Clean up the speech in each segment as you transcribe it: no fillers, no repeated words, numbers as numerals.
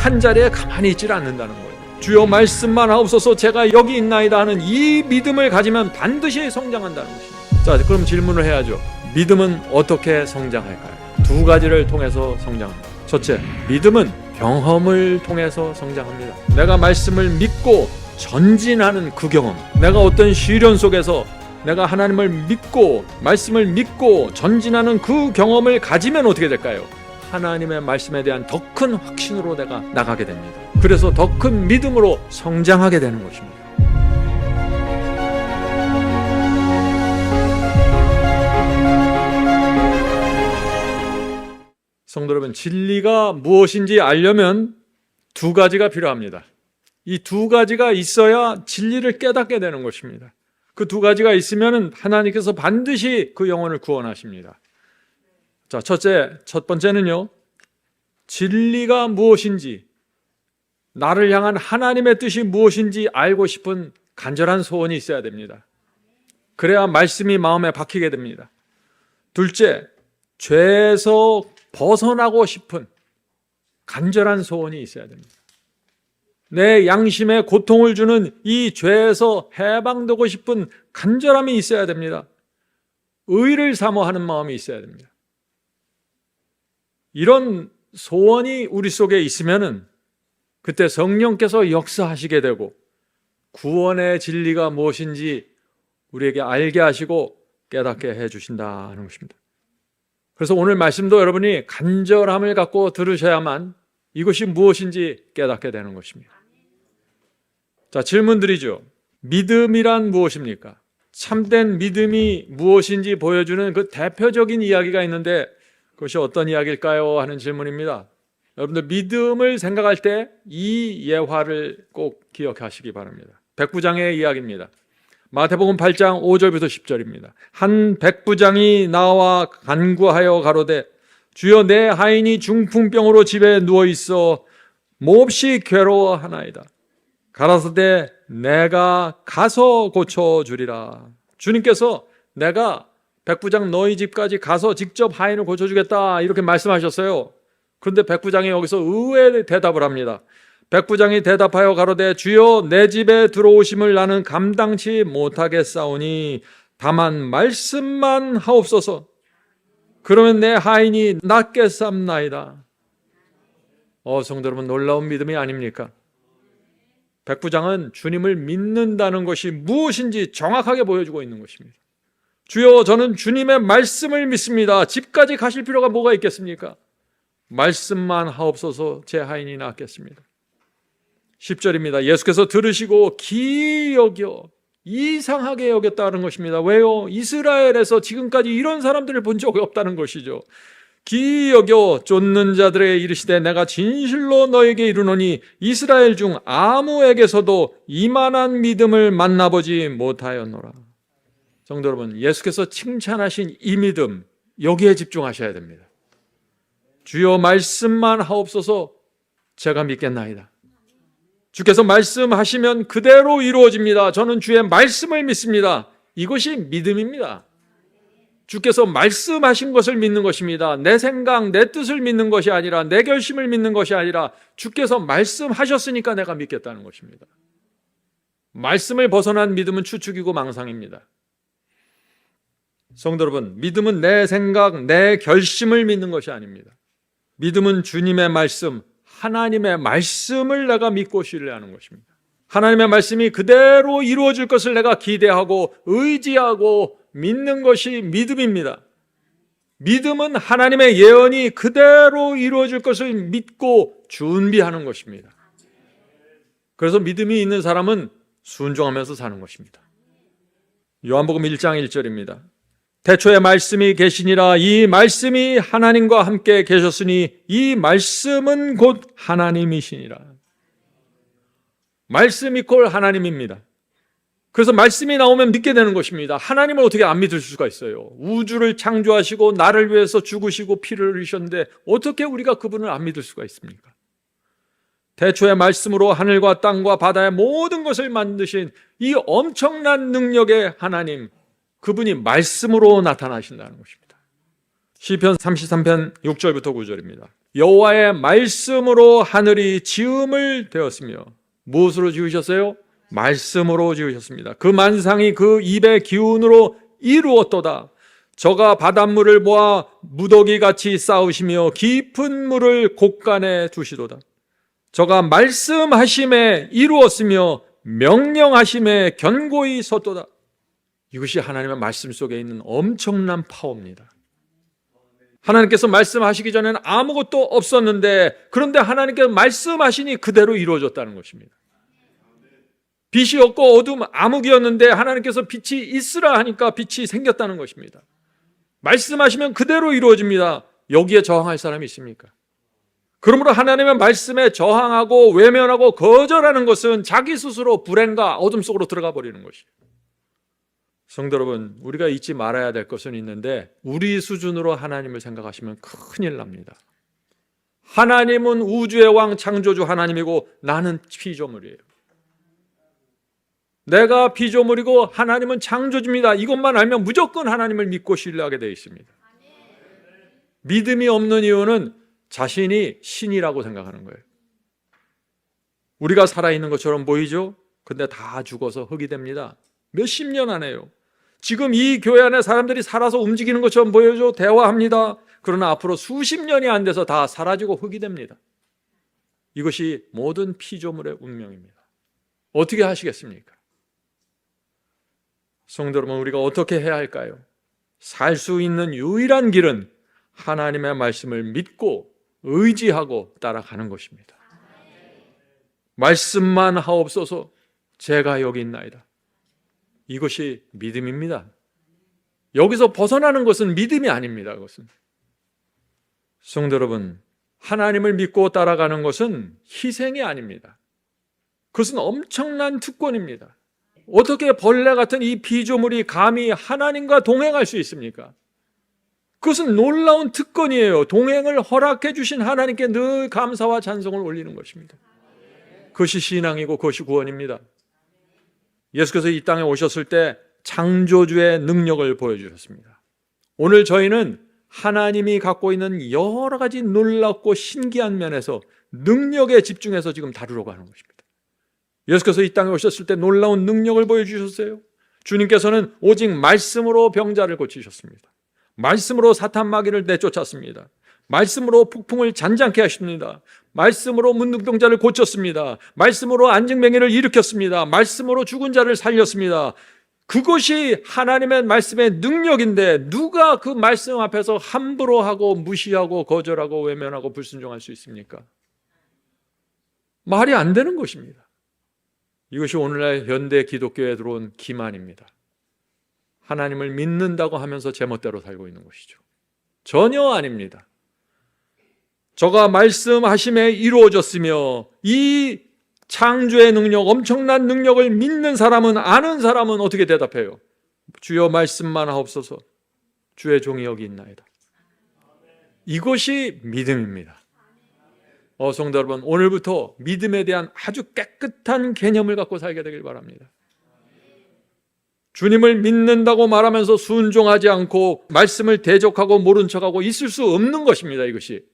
한 자리에 가만히 있질 않는다는 거예요. 주여 말씀만 하옵소서 제가 여기 있나이다 하는 이 믿음을 가지면 반드시 성장한다는 것입니다. 자, 그럼 질문을 해야죠. 믿음은 어떻게 성장할까요? 두 가지를 통해서 성장합니다. 첫째, 믿음은 경험을 통해서 성장합니다. 내가 말씀을 믿고 전진하는 그 경험, 내가 어떤 시련 속에서 내가 하나님을 믿고 말씀을 믿고 전진하는 그 경험을 가지면 어떻게 될까요? 하나님의 말씀에 대한 더 큰 확신으로 내가 나가게 됩니다. 그래서 더 큰 믿음으로 성장하게 되는 것입니다. 성도 여러분, 진리가 무엇인지 알려면 두 가지가 필요합니다. 이 두 가지가 있어야 진리를 깨닫게 되는 것입니다. 그 두 가지가 있으면 하나님께서 반드시 그 영혼을 구원하십니다. 자, 첫 번째는요, 진리가 무엇인지, 나를 향한 하나님의 뜻이 무엇인지 알고 싶은 간절한 소원이 있어야 됩니다. 그래야 말씀이 마음에 박히게 됩니다. 둘째, 죄에서 벗어나고 싶은 간절한 소원이 있어야 됩니다. 내 양심에 고통을 주는 이 죄에서 해방되고 싶은 간절함이 있어야 됩니다. 의를 사모하는 마음이 있어야 됩니다. 이런 소원이 우리 속에 있으면은 그때 성령께서 역사하시게 되고 구원의 진리가 무엇인지 우리에게 알게 하시고 깨닫게 해주신다는 것입니다. 그래서 오늘 말씀도 여러분이 간절함을 갖고 들으셔야만 이것이 무엇인지 깨닫게 되는 것입니다. 자, 질문 드리죠. 믿음이란 무엇입니까? 참된 믿음이 무엇인지 보여주는 그 대표적인 이야기가 있는데 그것이 어떤 이야기일까요? 하는 질문입니다. 여러분들 믿음을 생각할 때 이 예화를 꼭 기억하시기 바랍니다. 백부장의 이야기입니다. 마태복음 8장 5절부터 10절입니다. 한 백부장이 나와 간구하여 가로되 주여 내 하인이 중풍병으로 집에 누워있어 몹시 괴로워하나이다. 가라사대 내가 가서 고쳐주리라. 주님께서 내가 백부장 너희 집까지 가서 직접 하인을 고쳐주겠다 이렇게 말씀하셨어요. 그런데 백부장이 여기서 의외의 대답을 합니다. 백부장이 대답하여 가로되 주여 내 집에 들어오심을 나는 감당치 못하겠사오니 다만 말씀만 하옵소서. 그러면 내 하인이 낫겠사옵나이다. 성도 여러분, 놀라운 믿음이 아닙니까? 백부장은 주님을 믿는다는 것이 무엇인지 정확하게 보여주고 있는 것입니다. 주여 저는 주님의 말씀을 믿습니다. 집까지 가실 필요가 뭐가 있겠습니까? 말씀만 하옵소서 제 하인이 낫겠습니다. 10절입니다. 예수께서 들으시고 기이 여겨 이상하게 여겼다는 것입니다. 왜요? 이스라엘에서 지금까지 이런 사람들을 본 적이 없다는 것이죠. 기이 여겨 쫓는 자들에게 이르시되 내가 진실로 너에게 이르노니 이스라엘 중 아무에게서도 이만한 믿음을 만나보지 못하였노라. 성도 여러분, 예수께서 칭찬하신 이 믿음, 여기에 집중하셔야 됩니다. 주여 말씀만 하옵소서 제가 믿겠나이다. 주께서 말씀하시면 그대로 이루어집니다. 저는 주의 말씀을 믿습니다. 이것이 믿음입니다. 주께서 말씀하신 것을 믿는 것입니다. 내 생각, 내 뜻을 믿는 것이 아니라 내 결심을 믿는 것이 아니라 주께서 말씀하셨으니까 내가 믿겠다는 것입니다. 말씀을 벗어난 믿음은 추측이고 망상입니다. 성도 여러분, 믿음은 내 생각, 내 결심을 믿는 것이 아닙니다. 믿음은 주님의 말씀, 하나님의 말씀을 내가 믿고 신뢰하는 것입니다. 하나님의 말씀이 그대로 이루어질 것을 내가 기대하고 의지하고 믿는 것이 믿음입니다. 믿음은 하나님의 예언이 그대로 이루어질 것을 믿고 준비하는 것입니다. 그래서 믿음이 있는 사람은 순종하면서 사는 것입니다. 요한복음 1장 1절입니다. 태초에 말씀이 계시니라. 이 말씀이 하나님과 함께 계셨으니 이 말씀은 곧 하나님이시니라. 말씀 이퀄 하나님입니다. 그래서 말씀이 나오면 믿게 되는 것입니다. 하나님을 어떻게 안 믿을 수가 있어요? 우주를 창조하시고 나를 위해서 죽으시고 피를 흘리셨는데 어떻게 우리가 그분을 안 믿을 수가 있습니까? 태초의 말씀으로 하늘과 땅과 바다의 모든 것을 만드신 이 엄청난 능력의 하나님, 그분이 말씀으로 나타나신다는 것입니다. 시편 33편 6절부터 9절입니다. 여호와의 말씀으로 하늘이 지음을 되었으며, 무엇으로 지으셨어요? 말씀으로 지으셨습니다. 그 만상이 그 입의 기운으로 이루었도다. 저가 바닷물을 모아 무더기같이 쌓으시며 깊은 물을 곳간에 두시도다. 저가 말씀하심에 이루었으며 명령하심에 견고히 섰도다. 이것이 하나님의 말씀 속에 있는 엄청난 파워입니다. 하나님께서 말씀하시기 전에는 아무것도 없었는데, 그런데 하나님께서 말씀하시니 그대로 이루어졌다는 것입니다. 빛이 없고 어둠 암흑이었는데 하나님께서 빛이 있으라 하니까 빛이 생겼다는 것입니다. 말씀하시면 그대로 이루어집니다. 여기에 저항할 사람이 있습니까? 그러므로 하나님의 말씀에 저항하고 외면하고 거절하는 것은 자기 스스로 불행과 어둠 속으로 들어가 버리는 것이에요. 성도 여러분, 우리가 잊지 말아야 될 것은 있는데, 우리 수준으로 하나님을 생각하시면 큰일 납니다. 하나님은 우주의 왕 창조주 하나님이고 나는 피조물이에요. 내가 피조물이고 하나님은 창조주입니다. 이것만 알면 무조건 하나님을 믿고 신뢰하게 되어 있습니다. 믿음이 없는 이유는 자신이 신이라고 생각하는 거예요. 우리가 살아있는 것처럼 보이죠? 근데 다 죽어서 흙이 됩니다. 몇십 년 안에요. 지금 이 교회 안에 사람들이 살아서 움직이는 것처럼 보여줘 대화합니다. 그러나 앞으로 수십 년이 안 돼서 다 사라지고 흙이 됩니다. 이것이 모든 피조물의 운명입니다. 어떻게 하시겠습니까? 성도 여러분, 우리가 어떻게 해야 할까요? 살 수 있는 유일한 길은 하나님의 말씀을 믿고 의지하고 따라가는 것입니다. 말씀만 하옵소서, 제가 여기 있나이다. 이것이 믿음입니다. 여기서 벗어나는 것은 믿음이 아닙니다. 그것은. 성도 여러분, 하나님을 믿고 따라가는 것은 희생이 아닙니다. 그것은 엄청난 특권입니다. 어떻게 벌레 같은 이 피조물이 감히 하나님과 동행할 수 있습니까? 그것은 놀라운 특권이에요. 동행을 허락해 주신 하나님께 늘 감사와 찬송을 올리는 것입니다. 그것이 신앙이고 그것이 구원입니다. 예수께서 이 땅에 오셨을 때 창조주의 능력을 보여주셨습니다. 오늘 저희는 하나님이 갖고 있는 여러 가지 놀랍고 신기한 면에서 능력에 집중해서 지금 다루려고 하는 것입니다. 예수께서 이 땅에 오셨을 때 놀라운 능력을 보여주셨어요. 주님께서는 오직 말씀으로 병자를 고치셨습니다. 말씀으로 사탄 마귀를 내쫓았습니다. 말씀으로 폭풍을 잔잔케 하십니다. 말씀으로 문둥병자를 고쳤습니다. 말씀으로 안증뱅이를 일으켰습니다. 말씀으로 죽은 자를 살렸습니다. 그것이 하나님의 말씀의 능력인데, 누가 그 말씀 앞에서 함부로 하고 무시하고 거절하고 외면하고 불순종할 수 있습니까? 말이 안 되는 것입니다. 이것이 오늘날 현대 기독교에 들어온 기만입니다. 하나님을 믿는다고 하면서 제멋대로 살고 있는 것이죠. 전혀 아닙니다. 저가 말씀하심에 이루어졌으며, 이 창조의 능력, 엄청난 능력을 믿는 사람은, 아는 사람은 어떻게 대답해요? 주여 말씀만 하옵소서, 주의 종이 여기 있나이다. 이것이 믿음입니다. 성도 여러분, 오늘부터 믿음에 대한 아주 깨끗한 개념을 갖고 살게 되길 바랍니다. 주님을 믿는다고 말하면서 순종하지 않고 말씀을 대적하고 모른 척하고 있을 수 없는 것입니다. 이것이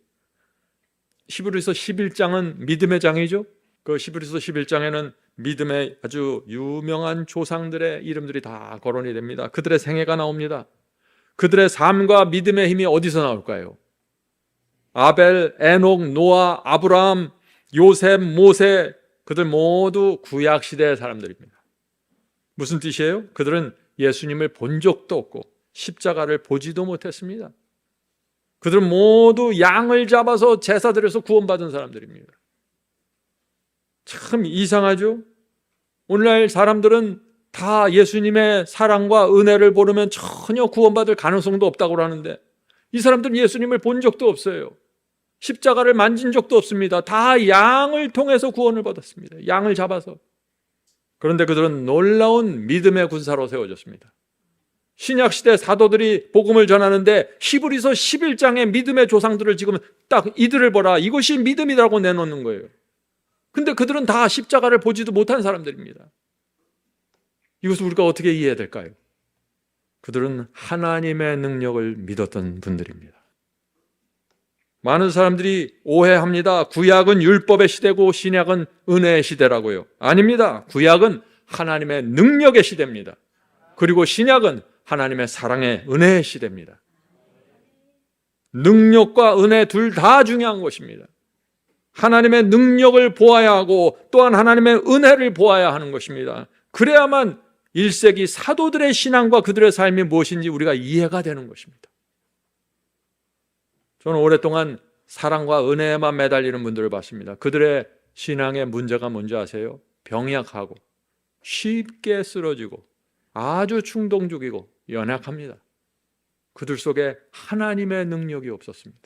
히브리서 11장은 믿음의 장이죠. 그 히브리서 11장에는 믿음의 아주 유명한 조상들의 이름들이 다 거론이 됩니다. 그들의 생애가 나옵니다. 그들의 삶과 믿음의 힘이 어디서 나올까요? 아벨, 에녹, 노아, 아브라함, 요셉, 모세, 그들 모두 구약시대의 사람들입니다. 무슨 뜻이에요? 그들은 예수님을 본 적도 없고 십자가를 보지도 못했습니다. 그들은 모두 양을 잡아서 제사드려서 구원받은 사람들입니다. 참 이상하죠? 오늘날 사람들은 다 예수님의 사랑과 은혜를 모르면 전혀 구원받을 가능성도 없다고 하는데, 이 사람들은 예수님을 본 적도 없어요. 십자가를 만진 적도 없습니다. 다 양을 통해서 구원을 받았습니다. 양을 잡아서. 그런데 그들은 놀라운 믿음의 군사로 세워졌습니다. 신약시대 사도들이 복음을 전하는데 히브리서 11장의 믿음의 조상들을 지금 딱 이들을 보라, 이것이 믿음이라고 내놓는 거예요. 근데 그들은 다 십자가를 보지도 못한 사람들입니다. 이것을 우리가 어떻게 이해해야 될까요? 그들은 하나님의 능력을 믿었던 분들입니다. 많은 사람들이 오해합니다. 구약은 율법의 시대고 신약은 은혜의 시대라고요. 아닙니다. 구약은 하나님의 능력의 시대입니다. 그리고 신약은 하나님의 사랑의 은혜의 시대입니다. 능력과 은혜 둘 다 중요한 것입니다. 하나님의 능력을 보아야 하고 또한 하나님의 은혜를 보아야 하는 것입니다. 그래야만 1세기 사도들의 신앙과 그들의 삶이 무엇인지 우리가 이해가 되는 것입니다. 저는 오랫동안 사랑과 은혜에만 매달리는 분들을 봤습니다. 그들의 신앙의 문제가 뭔지 아세요? 병약하고 쉽게 쓰러지고 아주 충동적이고 연약합니다. 그들 속에 하나님의 능력이 없었습니다.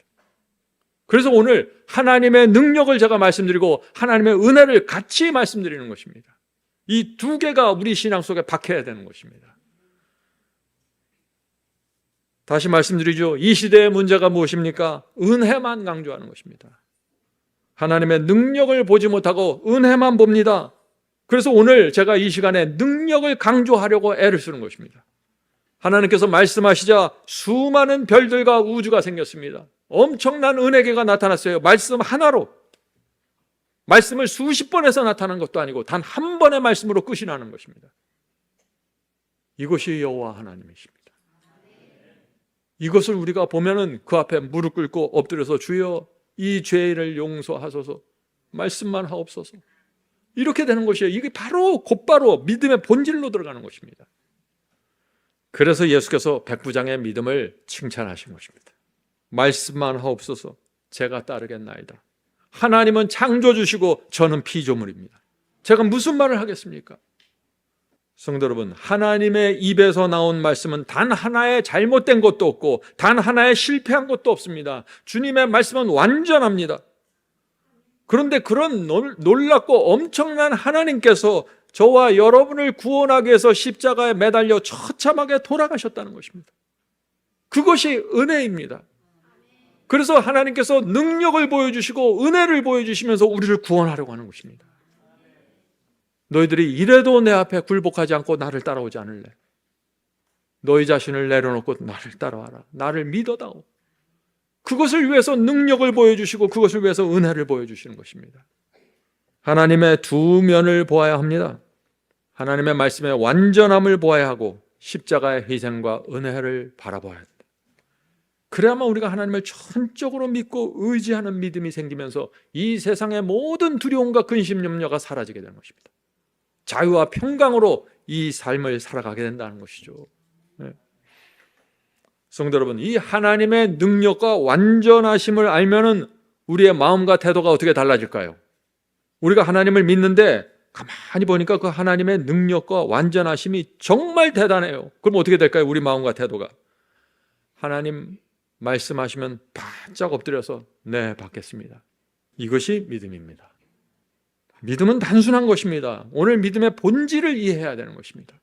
그래서 오늘 하나님의 능력을 제가 말씀드리고 하나님의 은혜를 같이 말씀드리는 것입니다. 이 두 개가 우리 신앙 속에 박혀야 되는 것입니다. 다시 말씀드리죠. 이 시대의 문제가 무엇입니까? 은혜만 강조하는 것입니다. 하나님의 능력을 보지 못하고 은혜만 봅니다. 그래서 오늘 제가 이 시간에 능력을 강조하려고 애를 쓰는 것입니다. 하나님께서 말씀하시자 수많은 별들과 우주가 생겼습니다. 엄청난 은혜계가 나타났어요. 말씀 하나로. 말씀을 수십 번 해서 나타난 것도 아니고 단 한 번의 말씀으로 끝이 나는 것입니다. 이것이 여호와 하나님이십니다. 이것을 우리가 보면은 그 앞에 무릎 꿇고 엎드려서 주여 이 죄를 용서하소서, 말씀만 하옵소서, 이렇게 되는 것이에요. 이게 바로 곧바로 믿음의 본질로 들어가는 것입니다. 그래서 예수께서 백부장의 믿음을 칭찬하신 것입니다. 말씀만 하옵소서, 제가 따르겠나이다. 하나님은 창조주시고 저는 피조물입니다. 제가 무슨 말을 하겠습니까? 성도 여러분, 하나님의 입에서 나온 말씀은 단 하나의 잘못된 것도 없고 단 하나의 실패한 것도 없습니다. 주님의 말씀은 완전합니다. 그런데 그런 놀랍고 엄청난 하나님께서 저와 여러분을 구원하기 위해서 십자가에 매달려 처참하게 돌아가셨다는 것입니다. 그것이 은혜입니다. 그래서 하나님께서 능력을 보여주시고 은혜를 보여주시면서 우리를 구원하려고 하는 것입니다. 너희들이 이래도 내 앞에 굴복하지 않고 나를 따라오지 않을래? 너희 자신을 내려놓고 나를 따라와라. 나를 믿어다오. 그것을 위해서 능력을 보여주시고 그것을 위해서 은혜를 보여주시는 것입니다. 하나님의 두 면을 보아야 합니다. 하나님의 말씀의 완전함을 보아야 하고 십자가의 희생과 은혜를 바라봐야 합니다. 그래야만 우리가 하나님을 전적으로 믿고 의지하는 믿음이 생기면서 이 세상의 모든 두려움과 근심, 염려가 사라지게 되는 것입니다. 자유와 평강으로 이 삶을 살아가게 된다는 것이죠. 네. 성도 여러분, 이 하나님의 능력과 완전하심을 알면은 우리의 마음과 태도가 어떻게 달라질까요? 우리가 하나님을 믿는데 가만히 보니까 그 하나님의 능력과 완전하심이 정말 대단해요. 그럼 어떻게 될까요? 우리 마음과 태도가. 하나님 말씀하시면 바짝 엎드려서 네, 받겠습니다. 이것이 믿음입니다. 믿음은 단순한 것입니다. 오늘 믿음의 본질을 이해해야 되는 것입니다.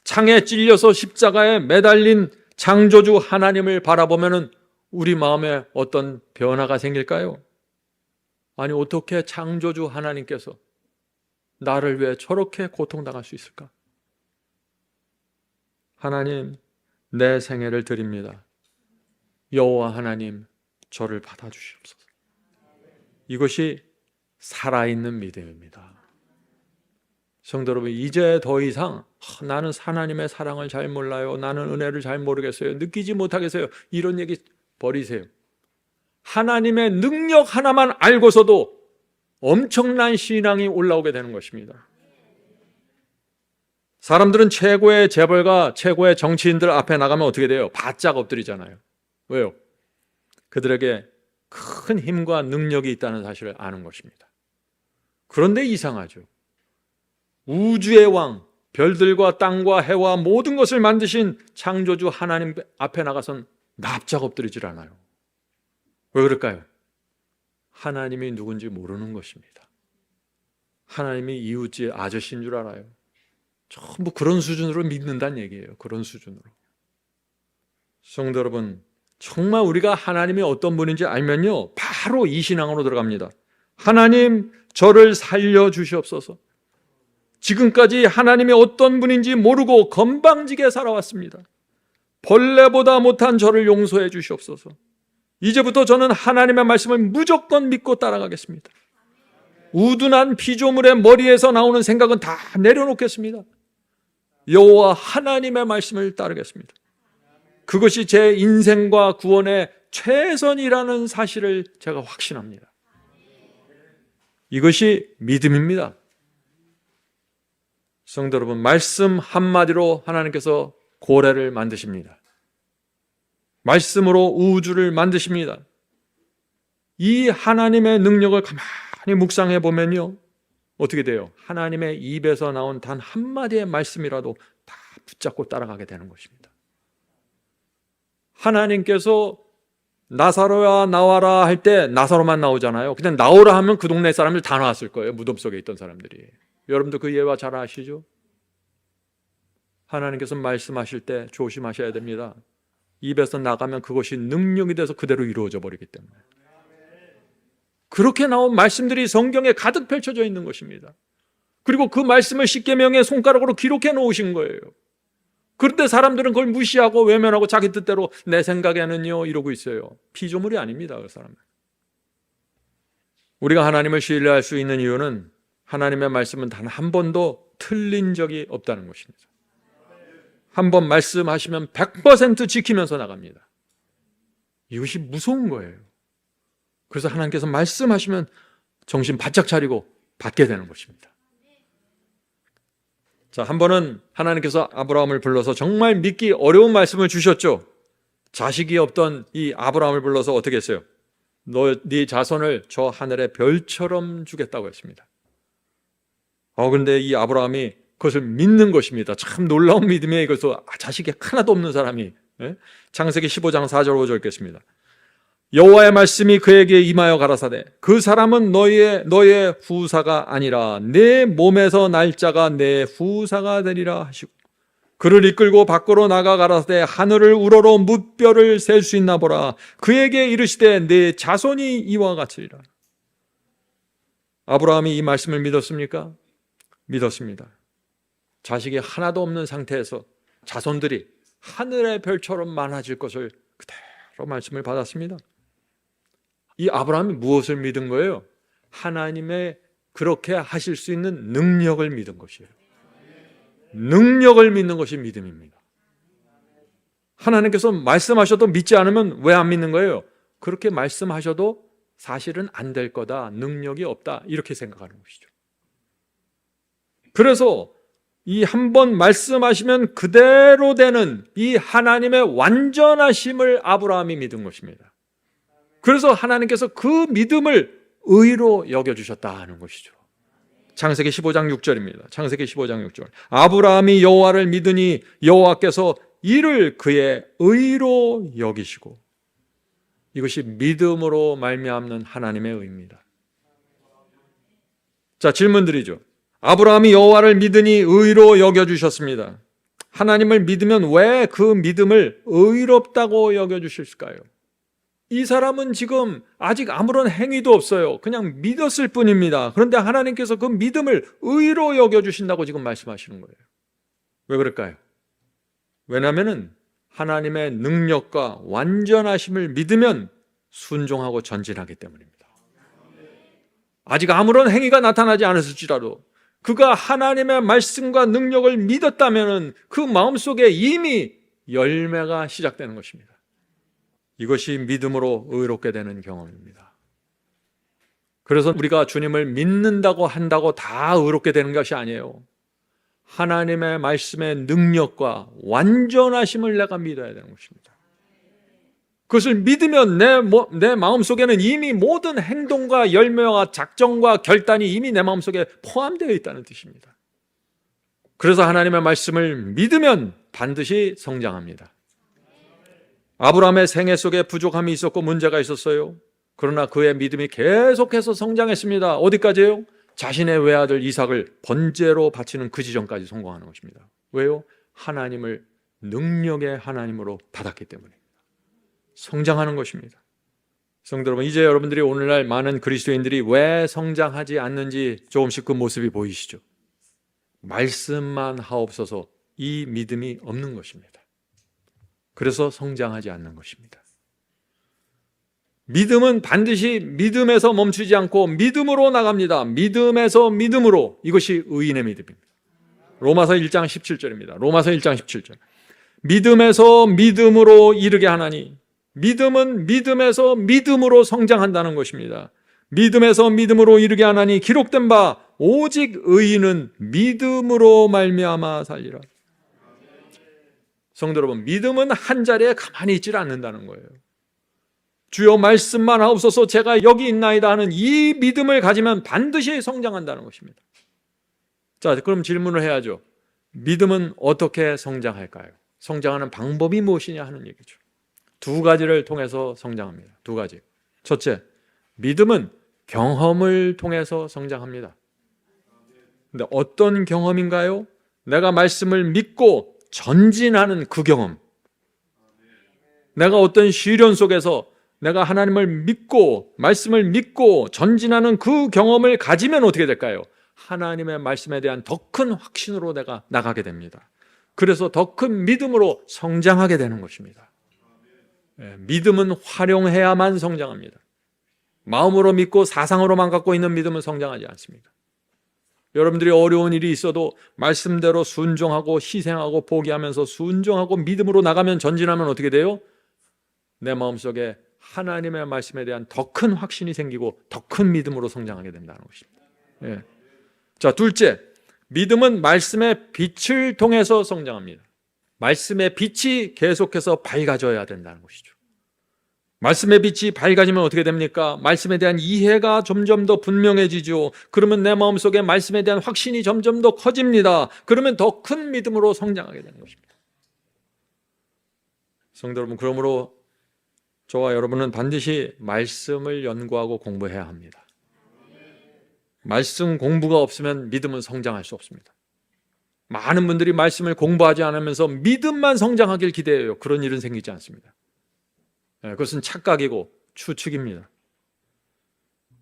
창에 찔려서 십자가에 매달린 창조주 하나님을 바라보면 우리 마음에 어떤 변화가 생길까요? 아니, 어떻게 창조주 하나님께서 나를 위해 저렇게 고통당할 수 있을까? 하나님, 내 생애를 드립니다. 여호와 하나님, 저를 받아주시옵소서. 이것이 살아있는 믿음입니다. 성도 여러분, 이제 더 이상 나는 하나님의 사랑을 잘 몰라요, 나는 은혜를 잘 모르겠어요, 느끼지 못하겠어요, 이런 얘기 버리세요. 하나님의 능력 하나만 알고서도 엄청난 신앙이 올라오게 되는 것입니다. 사람들은 최고의 재벌가, 최고의 정치인들 앞에 나가면 어떻게 돼요? 바짝 엎드리잖아요. 왜요? 그들에게 큰 힘과 능력이 있다는 사실을 아는 것입니다. 그런데 이상하죠. 우주의 왕, 별들과 땅과 해와 모든 것을 만드신 창조주 하나님 앞에 나가선 납작 엎드리질 않아요. 왜 그럴까요? 하나님이 누군지 모르는 것입니다. 하나님이 이웃집 아저씨인 줄 알아요. 전부 그런 수준으로 믿는다는 얘기예요. 그런 수준으로. 성도 여러분, 정말 우리가 하나님이 어떤 분인지 알면요, 바로 이 신앙으로 들어갑니다. 하나님, 저를 살려주시옵소서. 지금까지 하나님이 어떤 분인지 모르고 건방지게 살아왔습니다. 벌레보다 못한 저를 용서해 주시옵소서. 이제부터 저는 하나님의 말씀을 무조건 믿고 따라가겠습니다. 우둔한 피조물의 머리에서 나오는 생각은 다 내려놓겠습니다. 여호와 하나님의 말씀을 따르겠습니다. 그것이 제 인생과 구원의 최선이라는 사실을 제가 확신합니다. 이것이 믿음입니다. 성도 여러분, 말씀 한마디로 하나님께서 고래를 만드십니다. 말씀으로 우주를 만드십니다. 이 하나님의 능력을 가만히 묵상해 보면요, 어떻게 돼요? 하나님의 입에서 나온 단 한마디의 말씀이라도 다 붙잡고 따라가게 되는 것입니다. 하나님께서 나사로야 나와라 할 때 나사로만 나오잖아요. 그냥 나오라 하면 그 동네 사람들 다 나왔을 거예요. 무덤 속에 있던 사람들이. 여러분도 그 예화 잘 아시죠? 하나님께서 말씀하실 때 조심하셔야 됩니다. 입에서 나가면 그것이 능력이 돼서 그대로 이루어져 버리기 때문에. 그렇게 나온 말씀들이 성경에 가득 펼쳐져 있는 것입니다. 그리고 그 말씀을 십계명의 손가락으로 기록해 놓으신 거예요. 그런데 사람들은 그걸 무시하고 외면하고 자기 뜻대로 내 생각에는요 이러고 있어요. 피조물이 아닙니다. 그 사람은. 우리가 하나님을 신뢰할 수 있는 이유는 하나님의 말씀은 단 한 번도 틀린 적이 없다는 것입니다. 한 번 말씀하시면 100% 지키면서 나갑니다. 이것이 무서운 거예요. 그래서 하나님께서 말씀하시면 정신 바짝 차리고 받게 되는 것입니다. 자, 한 번은 하나님께서 아브라함을 불러서 정말 믿기 어려운 말씀을 주셨죠. 자식이 없던 이 아브라함을 불러서 어떻게 했어요? 네 자손을 저 하늘의 별처럼 주겠다고 했습니다. 그런데 이 아브라함이 그것을 믿는 것입니다. 참 놀라운 믿음이에요. 이것도 자식이 하나도 없는 사람이. 창세기 15장 4절 5절 읽겠습니다. 여호와의 말씀이 그에게 임하여 가라사대 그 사람은 너의 후사가 아니라 내 몸에서 날짜가 내 후사가 되리라 하시고 그를 이끌고 밖으로 나가 가라사대 하늘을 우러러 뭇별을 셀 수 있나 보라. 그에게 이르시되 내 자손이 이와 같으리라. 아브라함이 이 말씀을 믿었습니까? 믿었습니다. 자식이 하나도 없는 상태에서 자손들이 하늘의 별처럼 많아질 것을 그대로 말씀을 받았습니다. 이 아브라함이 무엇을 믿은 거예요? 하나님의 그렇게 하실 수 있는 능력을 믿은 것이에요. 능력을 믿는 것이 믿음입니다. 하나님께서 말씀하셔도 믿지 않으면 왜 안 믿는 거예요? 그렇게 말씀하셔도 사실은 안 될 거다, 능력이 없다 이렇게 생각하는 것이죠. 그래서 이 한 번 말씀하시면 그대로 되는 이 하나님의 완전하심을 아브라함이 믿은 것입니다. 그래서 하나님께서 그 믿음을 의로 여겨주셨다 하는 것이죠. 창세기 15장 6절입니다. 창세기 15장 6절. 아브라함이 여호와를 믿으니 여호와께서 이를 그의 의로 여기시고. 이것이 믿음으로 말미암는 하나님의 의입니다. 자, 질문 드리죠. 아브라함이 여호와를 믿으니 의로 여겨주셨습니다. 하나님을 믿으면 왜 그 믿음을 의롭다고 여겨주실까요? 이 사람은 지금 아직 아무런 행위도 없어요. 그냥 믿었을 뿐입니다. 그런데 하나님께서 그 믿음을 의로 여겨주신다고 지금 말씀하시는 거예요. 왜 그럴까요? 왜냐하면 하나님의 능력과 완전하심을 믿으면 순종하고 전진하기 때문입니다. 아직 아무런 행위가 나타나지 않았을지라도 그가 하나님의 말씀과 능력을 믿었다면 그 마음속에 이미 열매가 시작되는 것입니다. 이것이 믿음으로 의롭게 되는 경험입니다. 그래서 우리가 주님을 믿는다고 한다고 다 의롭게 되는 것이 아니에요. 하나님의 말씀의 능력과 완전하심을 내가 믿어야 되는 것입니다. 그것을 믿으면 내 마음속에는 이미 모든 행동과 열매와 작정과 결단이 이미 내 마음속에 포함되어 있다는 뜻입니다. 그래서 하나님의 말씀을 믿으면 반드시 성장합니다. 아브라함의 생애 속에 부족함이 있었고 문제가 있었어요. 그러나 그의 믿음이 계속해서 성장했습니다. 어디까지요? 자신의 외아들 이삭을 번제로 바치는 그 지점까지 성공하는 것입니다. 왜요? 하나님을 능력의 하나님으로 받았기 때문입니다. 성장하는 것입니다. 성도 여러분, 이제 여러분들이 오늘날 많은 그리스도인들이 왜 성장하지 않는지 조금씩 그 모습이 보이시죠? 말씀만 하옵소서 이 믿음이 없는 것입니다. 그래서 성장하지 않는 것입니다. 믿음은 반드시 믿음에서 멈추지 않고 믿음으로 나갑니다. 믿음에서 믿음으로. 이것이 의인의 믿음입니다. 로마서 1장 17절입니다. 로마서 1장 17절. 믿음에서 믿음으로 이르게 하나니, 믿음은 믿음에서 믿음으로 성장한다는 것입니다. 믿음에서 믿음으로 이르게 하나니 기록된 바 오직 의인은 믿음으로 말미암아 살리라. 성도 여러분, 믿음은 한 자리에 가만히 있질 않는다는 거예요. 주여 말씀만 하옵소서 제가 여기 있나이다 하는 이 믿음을 가지면 반드시 성장한다는 것입니다. 자, 그럼 질문을 해야죠. 믿음은 어떻게 성장할까요? 성장하는 방법이 무엇이냐 하는 얘기죠. 두 가지를 통해서 성장합니다. 두 가지. 첫째, 믿음은 경험을 통해서 성장합니다. 근데 어떤 경험인가요? 내가 말씀을 믿고 전진하는 그 경험. 내가 어떤 시련 속에서 내가 하나님을 믿고 말씀을 믿고 전진하는 그 경험을 가지면 어떻게 될까요? 하나님의 말씀에 대한 더 큰 확신으로 내가 나가게 됩니다. 그래서 더 큰 믿음으로 성장하게 되는 것입니다. 믿음은 활용해야만 성장합니다. 마음으로 믿고 사상으로만 갖고 있는 믿음은 성장하지 않습니다. 여러분들이 어려운 일이 있어도 말씀대로 순종하고 희생하고 포기하면서 순종하고 믿음으로 나가면 전진하면 어떻게 돼요? 내 마음속에 하나님의 말씀에 대한 더 큰 확신이 생기고 더 큰 믿음으로 성장하게 된다는 것입니다. 예. 자, 둘째, 믿음은 말씀의 빛을 통해서 성장합니다. 말씀의 빛이 계속해서 밝아져야 된다는 것이죠. 말씀의 빛이 밝아지면 어떻게 됩니까? 말씀에 대한 이해가 점점 더 분명해지죠. 그러면 내 마음속에 말씀에 대한 확신이 점점 더 커집니다. 그러면 더 큰 믿음으로 성장하게 되는 것입니다. 성도 여러분, 그러므로 저와 여러분은 반드시 말씀을 연구하고 공부해야 합니다. 말씀 공부가 없으면 믿음은 성장할 수 없습니다. 많은 분들이 말씀을 공부하지 않으면서 믿음만 성장하길 기대해요. 그런 일은 생기지 않습니다. 그것은 착각이고 추측입니다.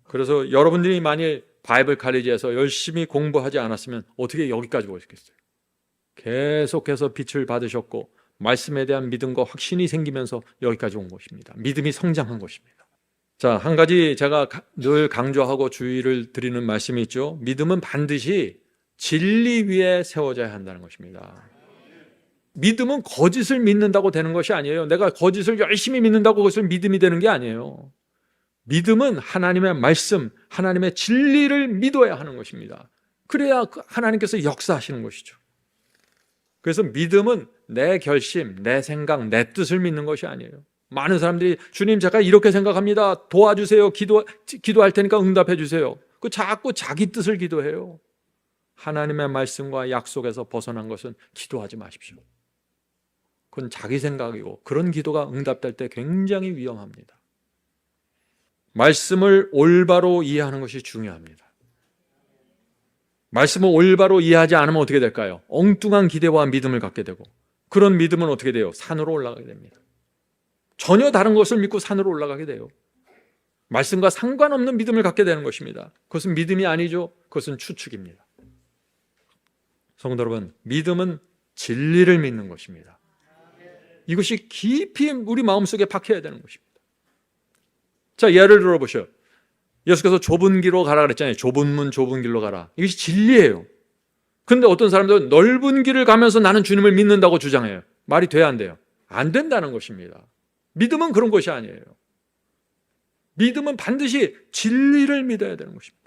그래서 여러분들이 만일 바이블 칼리지에서 열심히 공부하지 않았으면 어떻게 여기까지 오셨겠어요? 계속해서 빛을 받으셨고 말씀에 대한 믿음과 확신이 생기면서 여기까지 온 것입니다. 믿음이 성장한 것입니다. 자, 한 가지 제가 늘 강조하고 주의를 드리는 말씀이 있죠. 믿음은 반드시 진리 위에 세워져야 한다는 것입니다. 믿음은 거짓을 믿는다고 되는 것이 아니에요. 내가 거짓을 열심히 믿는다고 그것을 믿음이 되는 게 아니에요. 믿음은 하나님의 말씀, 하나님의 진리를 믿어야 하는 것입니다. 그래야 하나님께서 역사하시는 것이죠. 그래서 믿음은 내 결심, 내 생각, 내 뜻을 믿는 것이 아니에요. 많은 사람들이 주님 제가 이렇게 생각합니다. 도와주세요. 기도할 테니까 응답해 주세요. 그 자꾸 자기 뜻을 기도해요. 하나님의 말씀과 약속에서 벗어난 것은 기도하지 마십시오. 그건 자기 생각이고 그런 기도가 응답될 때 굉장히 위험합니다. 말씀을 올바로 이해하는 것이 중요합니다. 말씀을 올바로 이해하지 않으면 어떻게 될까요? 엉뚱한 기대와 믿음을 갖게 되고 그런 믿음은 어떻게 돼요? 산으로 올라가게 됩니다. 전혀 다른 것을 믿고 산으로 올라가게 돼요. 말씀과 상관없는 믿음을 갖게 되는 것입니다. 그것은 믿음이 아니죠. 그것은 추측입니다. 성도 여러분, 믿음은 진리를 믿는 것입니다. 이것이 깊이 우리 마음속에 박혀야 되는 것입니다. 자, 예를 들어보셔요. 예수께서 좁은 길로 가라 그랬잖아요. 좁은 문 좁은 길로 가라. 이것이 진리예요. 그런데 어떤 사람들은 넓은 길을 가면서 나는 주님을 믿는다고 주장해요. 말이 돼야 안 돼요? 안 된다는 것입니다. 믿음은 그런 것이 아니에요. 믿음은 반드시 진리를 믿어야 되는 것입니다.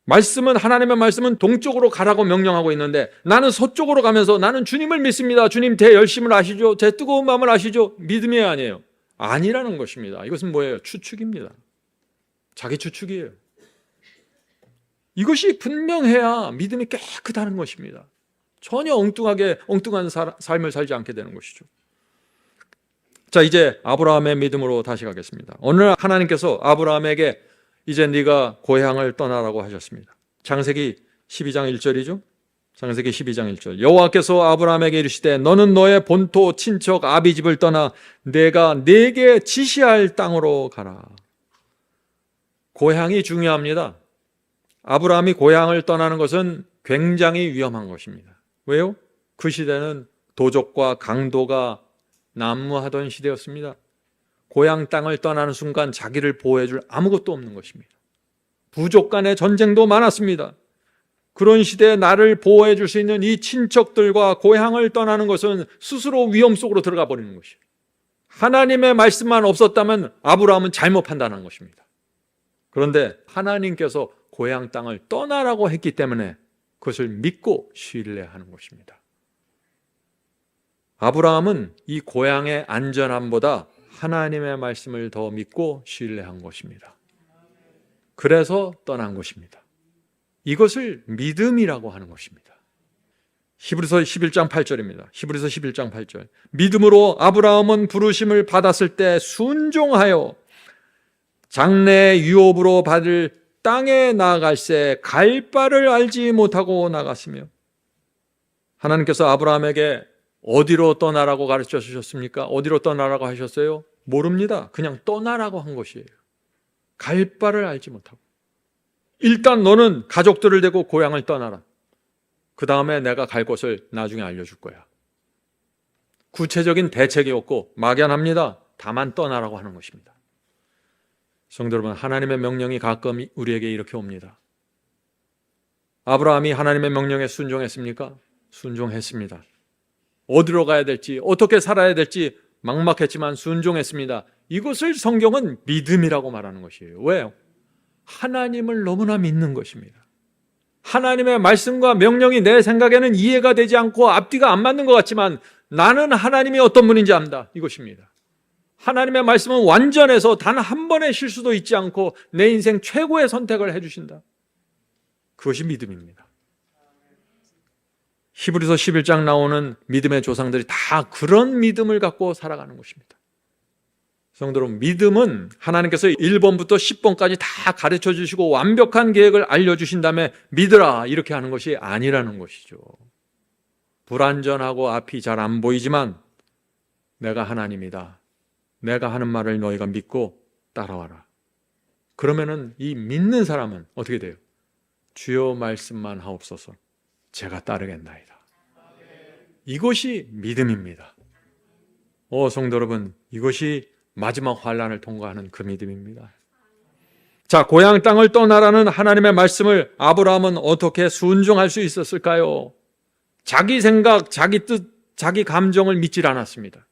말씀은 하나님의 말씀은 동쪽으로 가라고 명령하고 있는데 나는 서쪽으로 가면서 나는 주님을 믿습니다. 주님 제 열심을 아시죠? 제 뜨거운 마음을 아시죠? 믿음이 아니에요. 아니라는 것입니다. 이것은 뭐예요? 추측입니다. 자기 추측이에요. 이것이 분명해야 믿음이 깨끗하는 것입니다. 전혀 엉뚱한 삶을 살지 않게 되는 것이죠. 자, 이제 아브라함의 믿음으로 다시 가겠습니다. 오늘 하나님께서 아브라함에게 이제 네가 고향을 떠나라고 하셨습니다. 창세기 12장 1절이죠. 창세기 12장 1절. 여호와께서 아브라함에게 이르시되 너는 너의 본토 친척 아비 집을 떠나 내가 네게 지시할 땅으로 가라. 고향이 중요합니다. 아브라함이 고향을 떠나는 것은 굉장히 위험한 것입니다. 왜요? 그 시대는 도적과 강도가 난무하던 시대였습니다. 고향 땅을 떠나는 순간 자기를 보호해 줄 아무것도 없는 것입니다. 부족 간의 전쟁도 많았습니다. 그런 시대에 나를 보호해 줄 수 있는 이 친척들과 고향을 떠나는 것은 스스로 위험 속으로 들어가 버리는 것이에요. 하나님의 말씀만 없었다면 아브라함은 잘못 판단한 것입니다. 그런데 하나님께서 고향 땅을 떠나라고 했기 때문에 그것을 믿고 신뢰하는 것입니다. 아브라함은 이 고향의 안전함보다 하나님의 말씀을 더 믿고 신뢰한 것입니다. 그래서 떠난 것입니다. 이것을 믿음이라고 하는 것입니다. 히브리서 11장 8절입니다. 히브리서 11장 8절. 믿음으로 아브라함은 부르심을 받았을 때 순종하여 장래 유업으로 받을 땅에 나아갈새 갈 바를 알지 못하고 나갔으며, 하나님께서 아브라함에게 어디로 떠나라고 가르쳐 주셨습니까? 어디로 떠나라고 하셨어요? 모릅니다. 그냥 떠나라고 한 것이에요. 갈 바를 알지 못하고. 일단 너는 가족들을 데리고 고향을 떠나라. 그 다음에 내가 갈 곳을 나중에 알려줄 거야. 구체적인 대책이 없고 막연합니다. 다만 떠나라고 하는 것입니다. 성도 여러분, 하나님의 명령이 가끔 우리에게 이렇게 옵니다. 아브라함이 하나님의 명령에 순종했습니까? 순종했습니다. 어디로 가야 될지, 어떻게 살아야 될지 막막했지만 순종했습니다. 이것을 성경은 믿음이라고 말하는 것이에요. 왜요? 하나님을 너무나 믿는 것입니다. 하나님의 말씀과 명령이 내 생각에는 이해가 되지 않고 앞뒤가 안 맞는 것 같지만 나는 하나님이 어떤 분인지 안다. 이것입니다. 하나님의 말씀은 완전해서 단 한 번의 실수도 있지 않고 내 인생 최고의 선택을 해주신다. 그것이 믿음입니다. 히브리서 11장 나오는 믿음의 조상들이 다 그런 믿음을 갖고 살아가는 것입니다. 성도 여러분, 믿음은 하나님께서 1번부터 10번까지 다 가르쳐 주시고 완벽한 계획을 알려주신 다음에 믿으라 이렇게 하는 것이 아니라는 것이죠. 불완전하고 앞이 잘 안 보이지만 내가 하나님이다. 내가 하는 말을 너희가 믿고 따라와라. 그러면은 이 믿는 사람은 어떻게 돼요? 주여 말씀만 하옵소서 제가 따르겠나이다. 이것이 믿음입니다. 성도 여러분, 이것이 마지막 환난을 통과하는 그 믿음입니다. 자, 고향 땅을 떠나라는 하나님의 말씀을 아브라함은 어떻게 순종할 수 있었을까요? 자기 생각, 자기 뜻, 자기 감정을 믿질 않았습니다.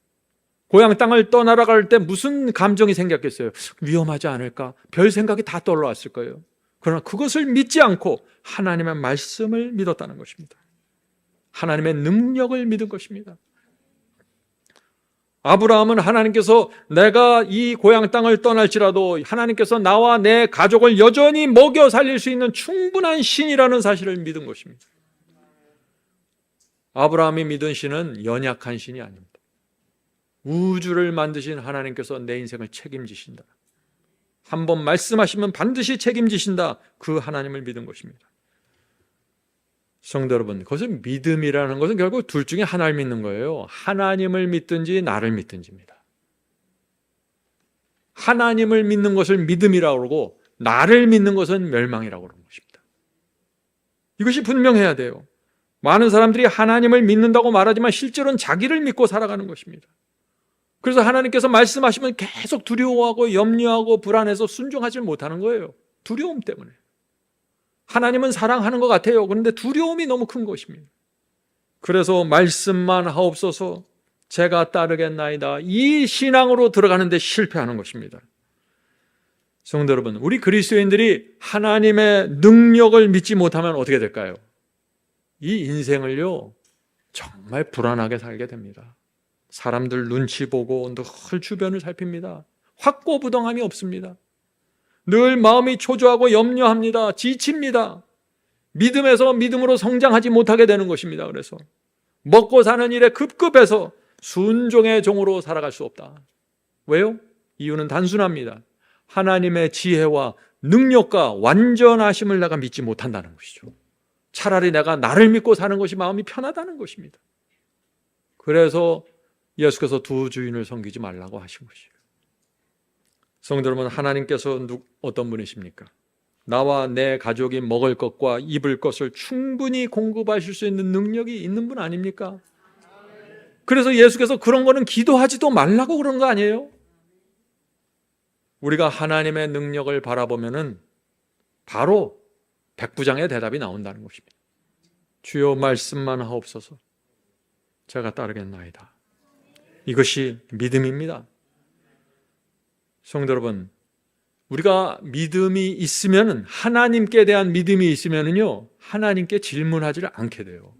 고향 땅을 떠나라고 할 때 무슨 감정이 생겼겠어요? 위험하지 않을까? 별 생각이 다 떠올라왔을 거예요. 그러나 그것을 믿지 않고 하나님의 말씀을 믿었다는 것입니다. 하나님의 능력을 믿은 것입니다. 아브라함은 하나님께서 내가 이 고향 땅을 떠날지라도 하나님께서 나와 내 가족을 여전히 먹여 살릴 수 있는 충분한 신이라는 사실을 믿은 것입니다. 아브라함이 믿은 신은 연약한 신이 아닙니다. 우주를 만드신 하나님께서 내 인생을 책임지신다. 한번 말씀하시면 반드시 책임지신다. 그 하나님을 믿은 것입니다. 성도 여러분, 그것은 믿음이라는 것은 결국 둘 중에 하나를 믿는 거예요. 하나님을 믿든지 나를 믿든지입니다. 하나님을 믿는 것을 믿음이라고 그러고 나를 믿는 것은 멸망이라고 그러는 것입니다. 이것이 분명해야 돼요. 많은 사람들이 하나님을 믿는다고 말하지만 실제로는 자기를 믿고 살아가는 것입니다. 그래서 하나님께서 말씀하시면 계속 두려워하고 염려하고 불안해서 순종하지 못하는 거예요. 두려움 때문에. 하나님은 사랑하는 것 같아요. 그런데 두려움이 너무 큰 것입니다. 그래서 말씀만 하옵소서 제가 따르겠나이다. 이 신앙으로 들어가는데 실패하는 것입니다. 성도 여러분, 우리 그리스도인들이 하나님의 능력을 믿지 못하면 어떻게 될까요? 이 인생을요 정말 불안하게 살게 됩니다. 사람들 눈치 보고 늘 주변을 살핍니다. 확고부동함이 없습니다. 늘 마음이 초조하고 염려합니다. 지칩니다. 믿음에서 믿음으로 성장하지 못하게 되는 것입니다. 그래서 먹고 사는 일에 급급해서 순종의 종으로 살아갈 수 없다. 왜요? 이유는 단순합니다. 하나님의 지혜와 능력과 완전하심을 내가 믿지 못한다는 것이죠. 차라리 내가 나를 믿고 사는 것이 마음이 편하다는 것입니다. 그래서 예수께서 두 주인을 섬기지 말라고 하신 것이에요. 성도 여러분, 하나님께서 어떤 분이십니까? 나와 내 가족이 먹을 것과 입을 것을 충분히 공급하실 수 있는 능력이 있는 분 아닙니까? 그래서 예수께서 그런 거는 기도하지도 말라고 그런 거 아니에요? 우리가 하나님의 능력을 바라보면은 바로 백부장의 대답이 나온다는 것입니다. 주여 말씀만 하옵소서. 제가 따르겠나이다. 이것이 믿음입니다. 성도 여러분, 우리가 믿음이 있으면은, 하나님께 대한 믿음이 있으면은요, 하나님께 질문하지를 않게 돼요.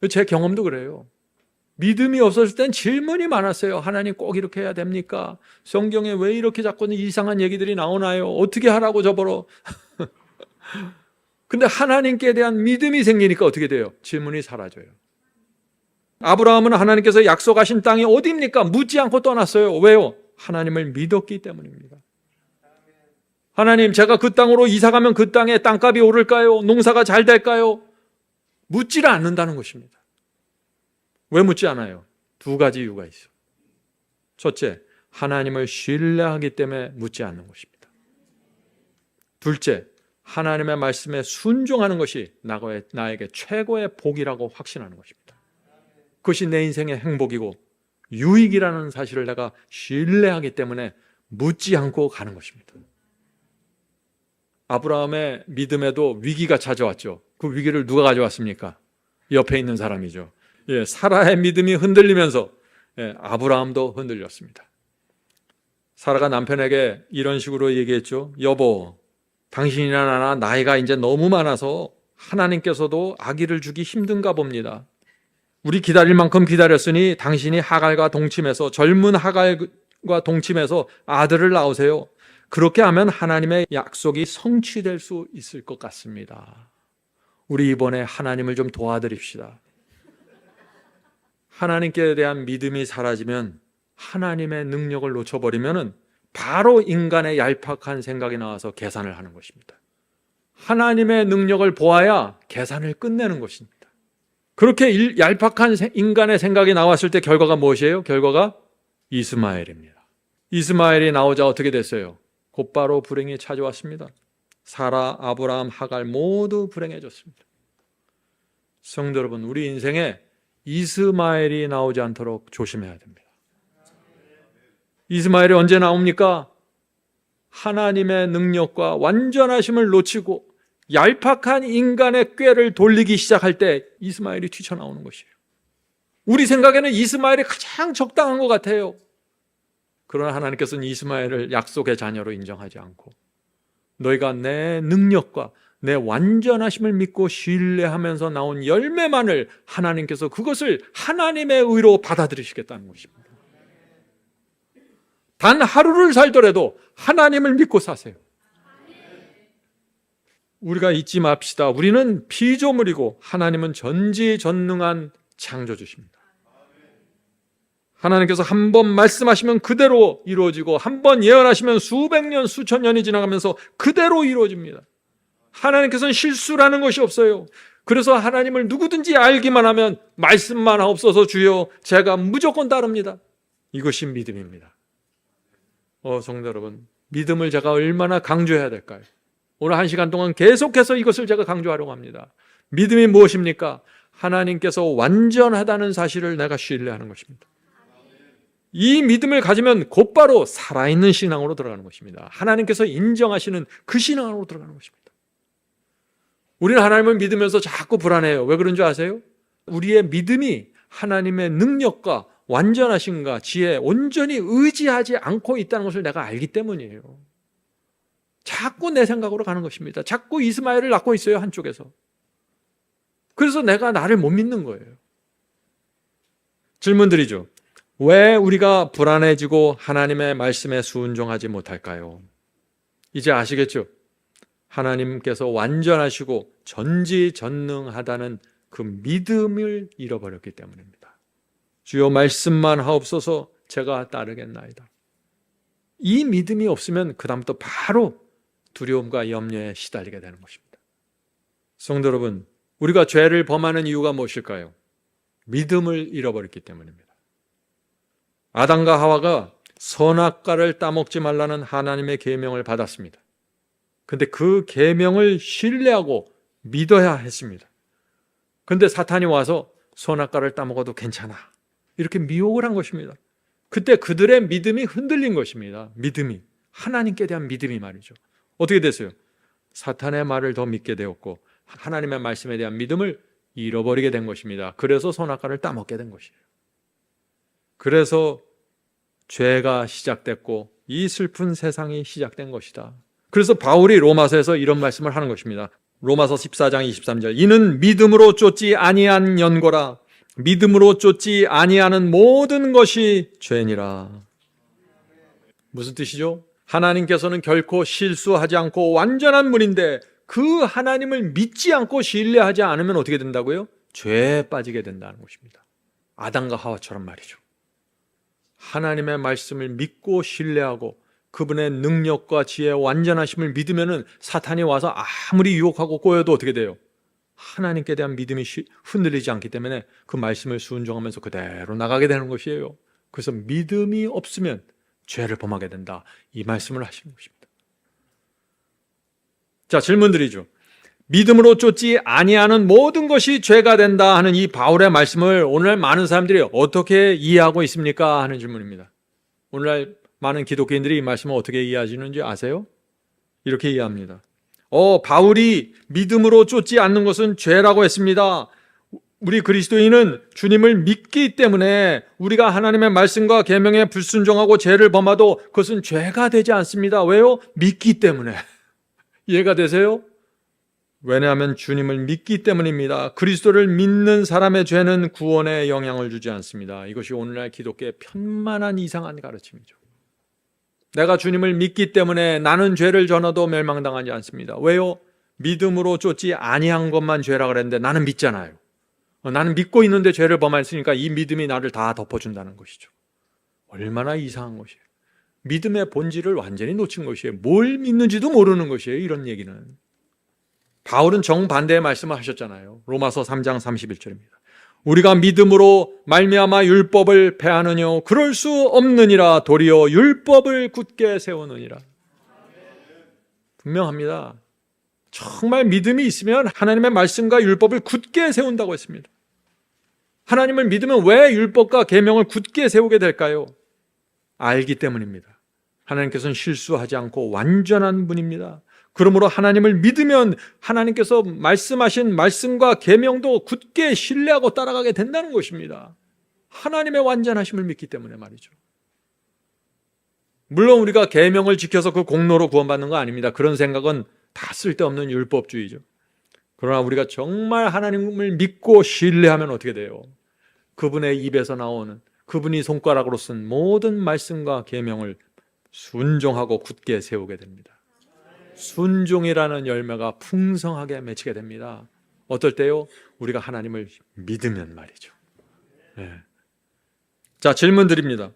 제 경험도 그래요. 믿음이 없었을 땐 질문이 많았어요. 하나님 꼭 이렇게 해야 됩니까? 성경에 왜 이렇게 자꾸 이상한 얘기들이 나오나요? 어떻게 하라고 저보러? 근데 하나님께 대한 믿음이 생기니까 어떻게 돼요? 질문이 사라져요. 아브라함은 하나님께서 약속하신 땅이 어디입니까? 묻지 않고 떠났어요. 왜요? 하나님을 믿었기 때문입니다. 하나님, 제가 그 땅으로 이사가면 그 땅에 땅값이 오를까요? 농사가 잘 될까요? 묻지를 않는다는 것입니다. 왜 묻지 않아요? 두 가지 이유가 있어요. 첫째, 하나님을 신뢰하기 때문에 묻지 않는 것입니다. 둘째, 하나님의 말씀에 순종하는 것이 나에게 최고의 복이라고 확신하는 것입니다. 그것이 내 인생의 행복이고 유익이라는 사실을 내가 신뢰하기 때문에 묻지 않고 가는 것입니다. 아브라함의 믿음에도 위기가 찾아왔죠. 그 위기를 누가 가져왔습니까? 옆에 있는 사람이죠. 사라의 믿음이 흔들리면서 아브라함도 흔들렸습니다. 사라가 남편에게 이런 식으로 얘기했죠. 여보, 당신이나 나나 나이가 이제 너무 많아서 하나님께서도 아기를 주기 힘든가 봅니다. 우리 기다릴 만큼 기다렸으니 당신이 하갈과 동침해서, 젊은 하갈과 동침해서 아들을 낳으세요. 그렇게 하면 하나님의 약속이 성취될 수 있을 것 같습니다. 우리 이번에 하나님을 좀 도와드립시다. 하나님께 대한 믿음이 사라지면, 하나님의 능력을 놓쳐버리면 바로 인간의 얄팍한 생각이 나와서 계산을 하는 것입니다. 하나님의 능력을 보아야 계산을 끝내는 것입니다. 그렇게 얄팍한 인간의 생각이 나왔을 때 결과가 무엇이에요? 결과가 이스마엘입니다. 이스마엘이 나오자 어떻게 됐어요? 곧바로 불행이 찾아왔습니다. 사라, 아브라함, 하갈 모두 불행해졌습니다. 성도 여러분, 우리 인생에 이스마엘이 나오지 않도록 조심해야 됩니다. 이스마엘이 언제 나옵니까? 하나님의 능력과 완전하심을 놓치고 얄팍한 인간의 꾀를 돌리기 시작할 때 이스마엘이 튀쳐나오는 것이에요. 우리 생각에는 이스마엘이 가장 적당한 것 같아요. 그러나 하나님께서는 이스마엘을 약속의 자녀로 인정하지 않고, 너희가 내 능력과 내 완전하심을 믿고 신뢰하면서 나온 열매만을 하나님께서 그것을 하나님의 의로 받아들이시겠다는 것입니다. 단 하루를 살더라도 하나님을 믿고 사세요. 우리가 잊지 맙시다. 우리는 피조물이고 하나님은 전지전능한 창조주십니다. 하나님께서 한 번 말씀하시면 그대로 이루어지고, 한 번 예언하시면 수백 년, 수천 년이 지나가면서 그대로 이루어집니다. 하나님께서는 실수라는 것이 없어요. 그래서 하나님을 누구든지 알기만 하면 말씀만 하옵소서 주여, 제가 무조건 따릅니다. 이것이 믿음입니다. 성도 여러분, 믿음을 제가 얼마나 강조해야 될까요? 오늘 1시간 동안 계속해서 이것을 제가 강조하려고 합니다. 믿음이 무엇입니까? 하나님께서 완전하다는 사실을 내가 신뢰하는 것입니다. 이 믿음을 가지면 곧바로 살아있는 신앙으로 들어가는 것입니다. 하나님께서 인정하시는 그 신앙으로 들어가는 것입니다. 우리는 하나님을 믿으면서 자꾸 불안해요. 왜 그런 줄 아세요? 우리의 믿음이 하나님의 능력과 완전하심과 지혜에 온전히 의지하지 않고 있다는 것을 내가 알기 때문이에요. 자꾸 내 생각으로 가는 것입니다. 자꾸 이스마엘을 낳고 있어요, 한쪽에서. 그래서 내가 나를 못 믿는 거예요. 질문 드리죠. 왜 우리가 불안해지고 하나님의 말씀에 순종하지 못할까요? 이제 아시겠죠? 하나님께서 완전하시고 전지전능하다는 그 믿음을 잃어버렸기 때문입니다. 주여 말씀만 하옵소서, 제가 따르겠나이다. 이 믿음이 없으면 그 다음부터 바로 두려움과 염려에 시달리게 되는 것입니다. 성도 여러분, 우리가 죄를 범하는 이유가 무엇일까요? 믿음을 잃어버렸기 때문입니다. 아담과 하와가 선악과를 따먹지 말라는 하나님의 계명을 받았습니다. 근데 그 계명을 신뢰하고 믿어야 했습니다. 근데 사탄이 와서 선악과를 따먹어도 괜찮아, 이렇게 미혹을 한 것입니다. 그때 그들의 믿음이 흔들린 것입니다. 믿음이. 하나님께 대한 믿음이 말이죠. 어떻게 됐어요? 사탄의 말을 더 믿게 되었고 하나님의 말씀에 대한 믿음을 잃어버리게 된 것입니다. 그래서 선악과를 따먹게 된 것이에요. 그래서 죄가 시작됐고 이 슬픈 세상이 시작된 것이다. 그래서 바울이 로마서에서 이런 말씀을 하는 것입니다. 로마서 14장 23절. 이는 믿음으로 쫓지 아니한 연고라. 믿음으로 쫓지 아니하는 모든 것이 죄니라. 무슨 뜻이죠? 하나님께서는 결코 실수하지 않고 완전한 분인데 그 하나님을 믿지 않고 신뢰하지 않으면 어떻게 된다고요? 죄에 빠지게 된다는 것입니다. 아담과 하와처럼 말이죠. 하나님의 말씀을 믿고 신뢰하고 그분의 능력과 지혜와 완전하심을 믿으면은 사탄이 와서 아무리 유혹하고 꼬여도 어떻게 돼요? 하나님께 대한 믿음이 흔들리지 않기 때문에 그 말씀을 순종하면서 그대로 나가게 되는 것이에요. 그래서 믿음이 없으면 죄를 범하게 된다. 이 말씀을 하시는 것입니다. 자, 질문 드리죠. 믿음으로 쫓지 아니하는 모든 것이 죄가 된다 하는 이 바울의 말씀을 오늘날 많은 사람들이 어떻게 이해하고 있습니까? 하는 질문입니다. 오늘날 많은 기독교인들이 이 말씀을 어떻게 이해하시는지 아세요? 이렇게 이해합니다. 바울이 믿음으로 쫓지 않는 것은 죄라고 했습니다. 우리 그리스도인은 주님을 믿기 때문에 우리가 하나님의 말씀과 계명에 불순종하고 죄를 범하도 그것은 죄가 되지 않습니다. 왜요? 믿기 때문에. 이해가 되세요? 왜냐하면 주님을 믿기 때문입니다. 그리스도를 믿는 사람의 죄는 구원에 영향을 주지 않습니다. 이것이 오늘날 기독교의 편만한 이상한 가르침이죠. 내가 주님을 믿기 때문에 나는 죄를 전어도 멸망당하지 않습니다. 왜요? 믿음으로 쫓지 아니한 것만 죄라 그랬는데 나는 믿잖아요. 나는 믿고 있는데 죄를 범했으니까 이 믿음이 나를 다 덮어준다는 것이죠. 얼마나 이상한 것이에요. 믿음의 본질을 완전히 놓친 것이에요. 뭘 믿는지도 모르는 것이에요. 이런 얘기는. 바울은 정반대의 말씀을 하셨잖아요. 로마서 3장 31절입니다. 우리가 믿음으로 말미암아 율법을 패하느뇨 그럴 수 없느니라 도리어 율법을 굳게 세우느니라. 분명합니다. 정말 믿음이 있으면 하나님의 말씀과 율법을 굳게 세운다고 했습니다. 하나님을 믿으면 왜 율법과 계명을 굳게 세우게 될까요? 알기 때문입니다. 하나님께서는 실수하지 않고 완전한 분입니다. 그러므로 하나님을 믿으면 하나님께서 말씀하신 말씀과 계명도 굳게 신뢰하고 따라가게 된다는 것입니다. 하나님의 완전하심을 믿기 때문에 말이죠. 물론 우리가 계명을 지켜서 그 공로로 구원받는 거 아닙니다. 그런 생각은 다 쓸데없는 율법주의죠. 그러나 우리가 정말 하나님을 믿고 신뢰하면 어떻게 돼요? 그분의 입에서 나오는 그분이 손가락으로 쓴 모든 말씀과 계명을 순종하고 굳게 세우게 됩니다. 순종이라는 열매가 풍성하게 맺히게 됩니다. 어떨 때요? 우리가 하나님을 믿으면 말이죠. 네. 자, 질문 드립니다.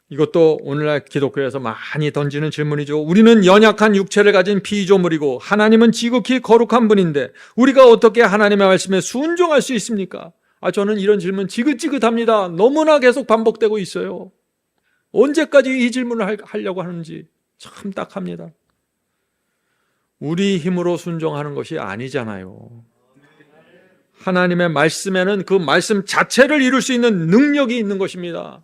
이것도 오늘날 기독교에서 많이 던지는 질문이죠. 우리는 연약한 육체를 가진 피조물이고 하나님은 지극히 거룩한 분인데 우리가 어떻게 하나님의 말씀에 순종할 수 있습니까? 저는 이런 질문 지긋지긋합니다. 너무나 계속 반복되고 있어요. 언제까지 이 질문을 하려고 하는지 참 딱합니다. 우리 힘으로 순종하는 것이 아니잖아요. 하나님의 말씀에는 그 말씀 자체를 이룰 수 있는 능력이 있는 것입니다.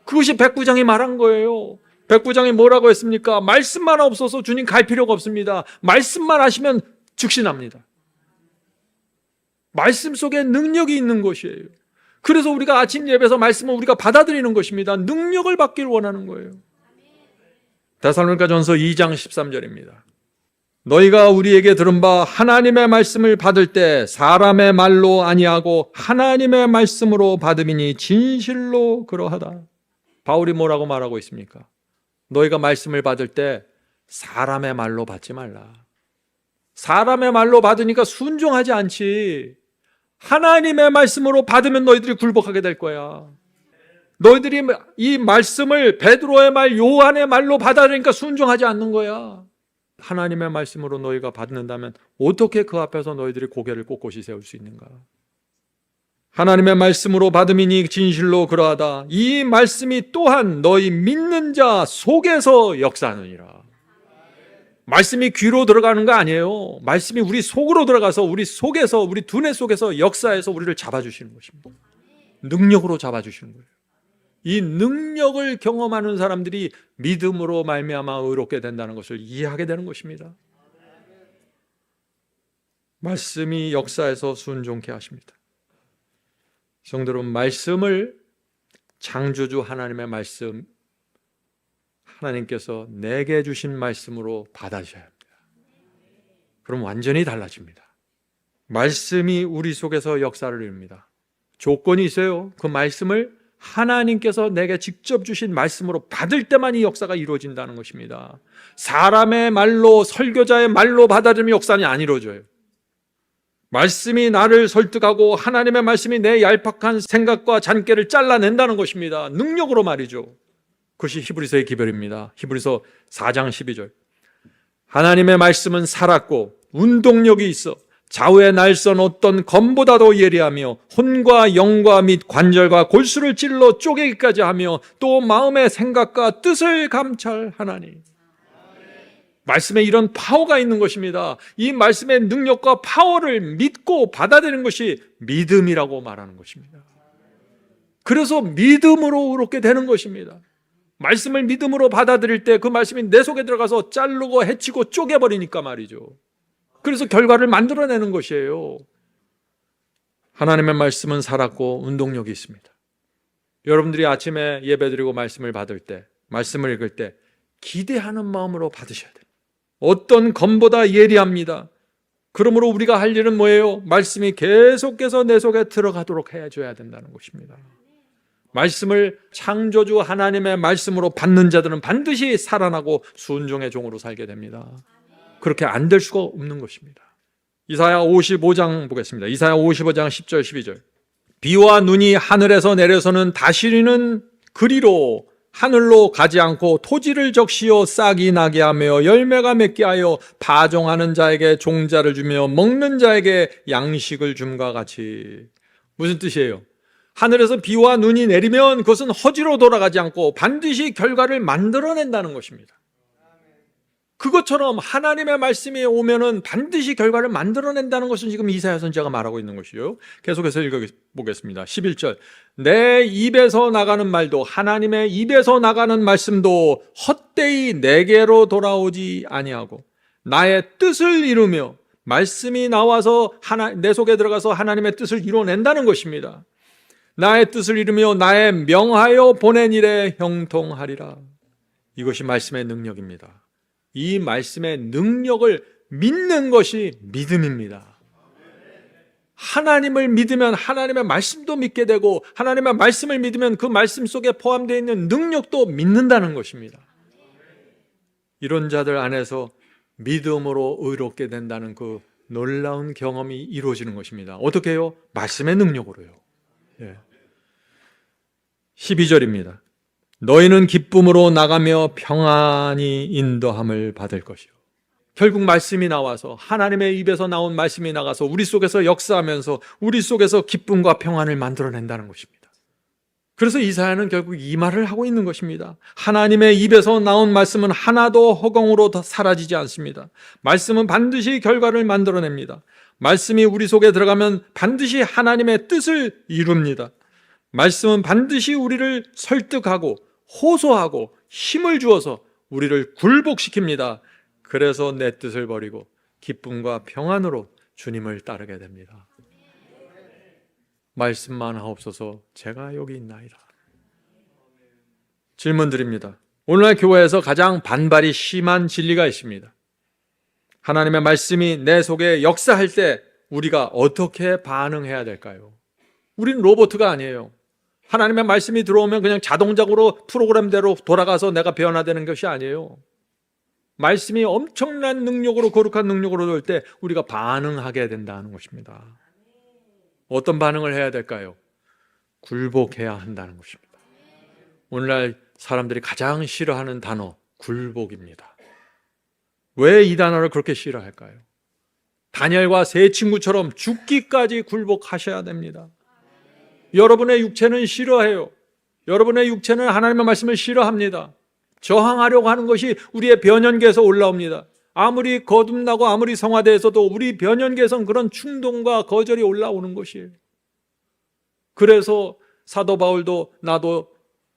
그것이 백부장이 말한 거예요. 백부장이 뭐라고 했습니까? 말씀만 없어서 주님 갈 필요가 없습니다. 말씀만 하시면 즉시납니다. 말씀 속에 능력이 있는 것이에요. 그래서 우리가 아침 예배에서 말씀을 우리가 받아들이는 것입니다. 능력을 받기를 원하는 거예요. 데살로니가전서 2장 13절입니다. 너희가 우리에게 들은 바 하나님의 말씀을 받을 때 사람의 말로 아니하고 하나님의 말씀으로 받음이니 진실로 그러하다. 바울이 뭐라고 말하고 있습니까? 너희가 말씀을 받을 때 사람의 말로 받지 말라. 사람의 말로 받으니까 순종하지 않지. 하나님의 말씀으로 받으면 너희들이 굴복하게 될 거야. 너희들이 이 말씀을 베드로의 말, 요한의 말로 받아들이니까 순종하지 않는 거야. 하나님의 말씀으로 너희가 받는다면 어떻게 그 앞에서 너희들이 고개를 꼿꼿이 세울 수 있는가? 하나님의 말씀으로 받음이니 진실로 그러하다. 이 말씀이 또한 너희 믿는 자 속에서 역사하느니라. 말씀이 귀로 들어가는 거 아니에요. 말씀이 우리 속으로 들어가서 우리 속에서, 우리 두뇌 속에서 역사해서 우리를 잡아주시는 것입니다. 능력으로 잡아주시는 거예요. 이 능력을 경험하는 사람들이 믿음으로 말미암아 의롭게 된다는 것을 이해하게 되는 것입니다. 말씀이 역사에서 순종케 하십니다. 성도는 말씀을 창조주 하나님의 말씀, 하나님께서 내게 주신 말씀으로 받아셔야 합니다. 그럼 완전히 달라집니다. 말씀이 우리 속에서 역사를 이룹니다. 조건이 있어요. 그 말씀을 하나님께서 내게 직접 주신 말씀으로 받을 때만 이 역사가 이루어진다는 것입니다. 사람의 말로, 설교자의 말로 받아들이면 역사는 안 이루어져요. 말씀이 나를 설득하고 하나님의 말씀이 내 얄팍한 생각과 잔꾀를 잘라낸다는 것입니다. 능력으로 말이죠. 그것이 히브리서의 기별입니다. 히브리서 4장 12절. 하나님의 말씀은 살았고 운동력이 있어 좌우의 날선 어떤 검보다도 예리하며 혼과 영과 및 관절과 골수를 찔러 쪼개기까지 하며 또 마음의 생각과 뜻을 감찰하나니. 말씀에 이런 파워가 있는 것입니다. 이 말씀의 능력과 파워를 믿고 받아들이는 것이 믿음이라고 말하는 것입니다. 그래서 믿음으로 의롭게 되는 것입니다. 말씀을 믿음으로 받아들일 때 그 말씀이 내 속에 들어가서 자르고 해치고 쪼개버리니까 말이죠. 그래서 결과를 만들어내는 것이에요. 하나님의 말씀은 살았고 운동력이 있습니다. 여러분들이 아침에 예배드리고 말씀을 받을 때, 말씀을 읽을 때 기대하는 마음으로 받으셔야 됩니다. 어떤 검보다 예리합니다. 그러므로 우리가 할 일은 뭐예요? 말씀이 계속해서 내 속에 들어가도록 해줘야 된다는 것입니다. 말씀을 창조주 하나님의 말씀으로 받는 자들은 반드시 살아나고 순종의 종으로 살게 됩니다. 그렇게 안 될 수가 없는 것입니다. 이사야 55장 보겠습니다. 이사야 55장 10절 12절. 비와 눈이 하늘에서 내려서는 다스리는 그리로 하늘로 가지 않고 토지를 적시어 싹이 나게 하며 열매가 맺게 하여 파종하는 자에게 종자를 주며 먹는 자에게 양식을 줌과 같이. 무슨 뜻이에요? 하늘에서 비와 눈이 내리면 그것은 허지로 돌아가지 않고 반드시 결과를 만들어낸다는 것입니다. 그것처럼 하나님의 말씀이 오면은 반드시 결과를 만들어낸다는 것은 지금 이사야 선지자가 말하고 있는 것이요. 계속해서 읽어보겠습니다. 11절. 내 입에서 나가는 말도 하나님의 입에서 나가는 말씀도 헛되이 내게로 돌아오지 아니하고 나의 뜻을 이루며 말씀이 나와서 내 속에 들어가서 하나님의 뜻을 이루어낸다는 것입니다. 나의 뜻을 이루며 나의 명하여 보낸 일에 형통하리라. 이것이 말씀의 능력입니다. 이 말씀의 능력을 믿는 것이 믿음입니다. 하나님을 믿으면 하나님의 말씀도 믿게 되고 하나님의 말씀을 믿으면 그 말씀 속에 포함되어 있는 능력도 믿는다는 것입니다. 이런 자들 안에서 믿음으로 의롭게 된다는 그 놀라운 경험이 이루어지는 것입니다. 어떻게 해요? 말씀의 능력으로요. 12절입니다. 너희는 기쁨으로 나가며 평안히 인도함을 받을 것이요. 결국 말씀이 나와서 하나님의 입에서 나온 말씀이 나가서 우리 속에서 역사하면서 우리 속에서 기쁨과 평안을 만들어낸다는 것입니다. 그래서 이사야는 결국 이 말을 하고 있는 것입니다. 하나님의 입에서 나온 말씀은 하나도 허공으로 사라지지 않습니다. 말씀은 반드시 결과를 만들어냅니다. 말씀이 우리 속에 들어가면 반드시 하나님의 뜻을 이룹니다. 말씀은 반드시 우리를 설득하고 호소하고 힘을 주어서 우리를 굴복시킵니다. 그래서 내 뜻을 버리고 기쁨과 평안으로 주님을 따르게 됩니다. 말씀만 하옵소서 제가 여기 있나이다. 질문 드립니다. 오늘날 교회에서 가장 반발이 심한 진리가 있습니다. 하나님의 말씀이 내 속에 역사할 때 우리가 어떻게 반응해야 될까요? 우린 로봇가 아니에요. 하나님의 말씀이 들어오면 그냥 자동적으로 프로그램대로 돌아가서 내가 변화되는 것이 아니에요. 말씀이 엄청난 능력으로, 거룩한 능력으로 올 때 우리가 반응하게 된다는 것입니다. 어떤 반응을 해야 될까요? 굴복해야 한다는 것입니다. 오늘날 사람들이 가장 싫어하는 단어, 굴복입니다. 왜 이 단어를 그렇게 싫어할까요? 다니엘과 세 친구처럼 죽기까지 굴복하셔야 됩니다. 여러분의 육체는 싫어해요. 여러분의 육체는 하나님의 말씀을 싫어합니다. 저항하려고 하는 것이 우리의 변연계에서 올라옵니다. 아무리 거듭나고 아무리 성화돼서도 우리 변연계에서는 그런 충동과 거절이 올라오는 것이에요. 그래서 사도 바울도 나도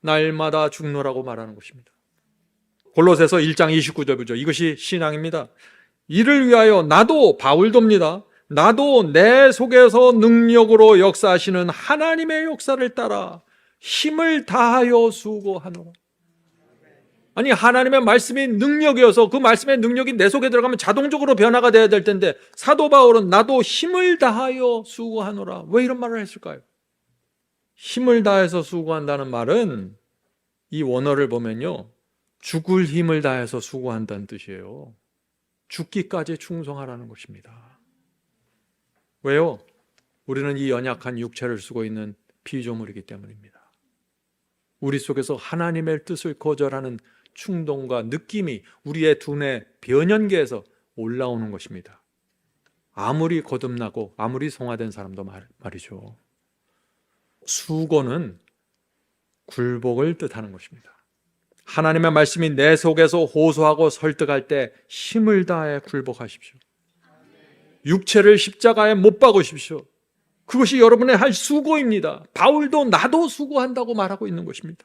날마다 죽노라고 말하는 것입니다. 골로새서 1장 29절이죠. 이것이 신앙입니다. 이를 위하여 나도, 바울도입니다. 나도 내 속에서 능력으로 역사하시는 하나님의 역사를 따라 힘을 다하여 수고하노라. 아니, 하나님의 말씀이 능력이어서 그 말씀의 능력이 내 속에 들어가면 자동적으로 변화가 돼야 될 텐데, 사도 바울은 나도 힘을 다하여 수고하노라. 왜 이런 말을 했을까요? 힘을 다해서 수고한다는 말은 이 원어를 보면요, 죽을 힘을 다해서 수고한다는 뜻이에요. 죽기까지 충성하라는 것입니다. 왜요? 우리는 이 연약한 육체를 쓰고 있는 피조물이기 때문입니다. 우리 속에서 하나님의 뜻을 거절하는 충동과 느낌이 우리의 두뇌 변연계에서 올라오는 것입니다. 아무리 거듭나고 아무리 성화된 사람도 말이죠. 수고는 굴복을 뜻하는 것입니다. 하나님의 말씀이 내 속에서 호소하고 설득할 때 힘을 다해 굴복하십시오. 육체를 십자가에 못 박으십시오. 그것이 여러분의 할 수고입니다. 바울도 나도 수고한다고 말하고 있는 것입니다.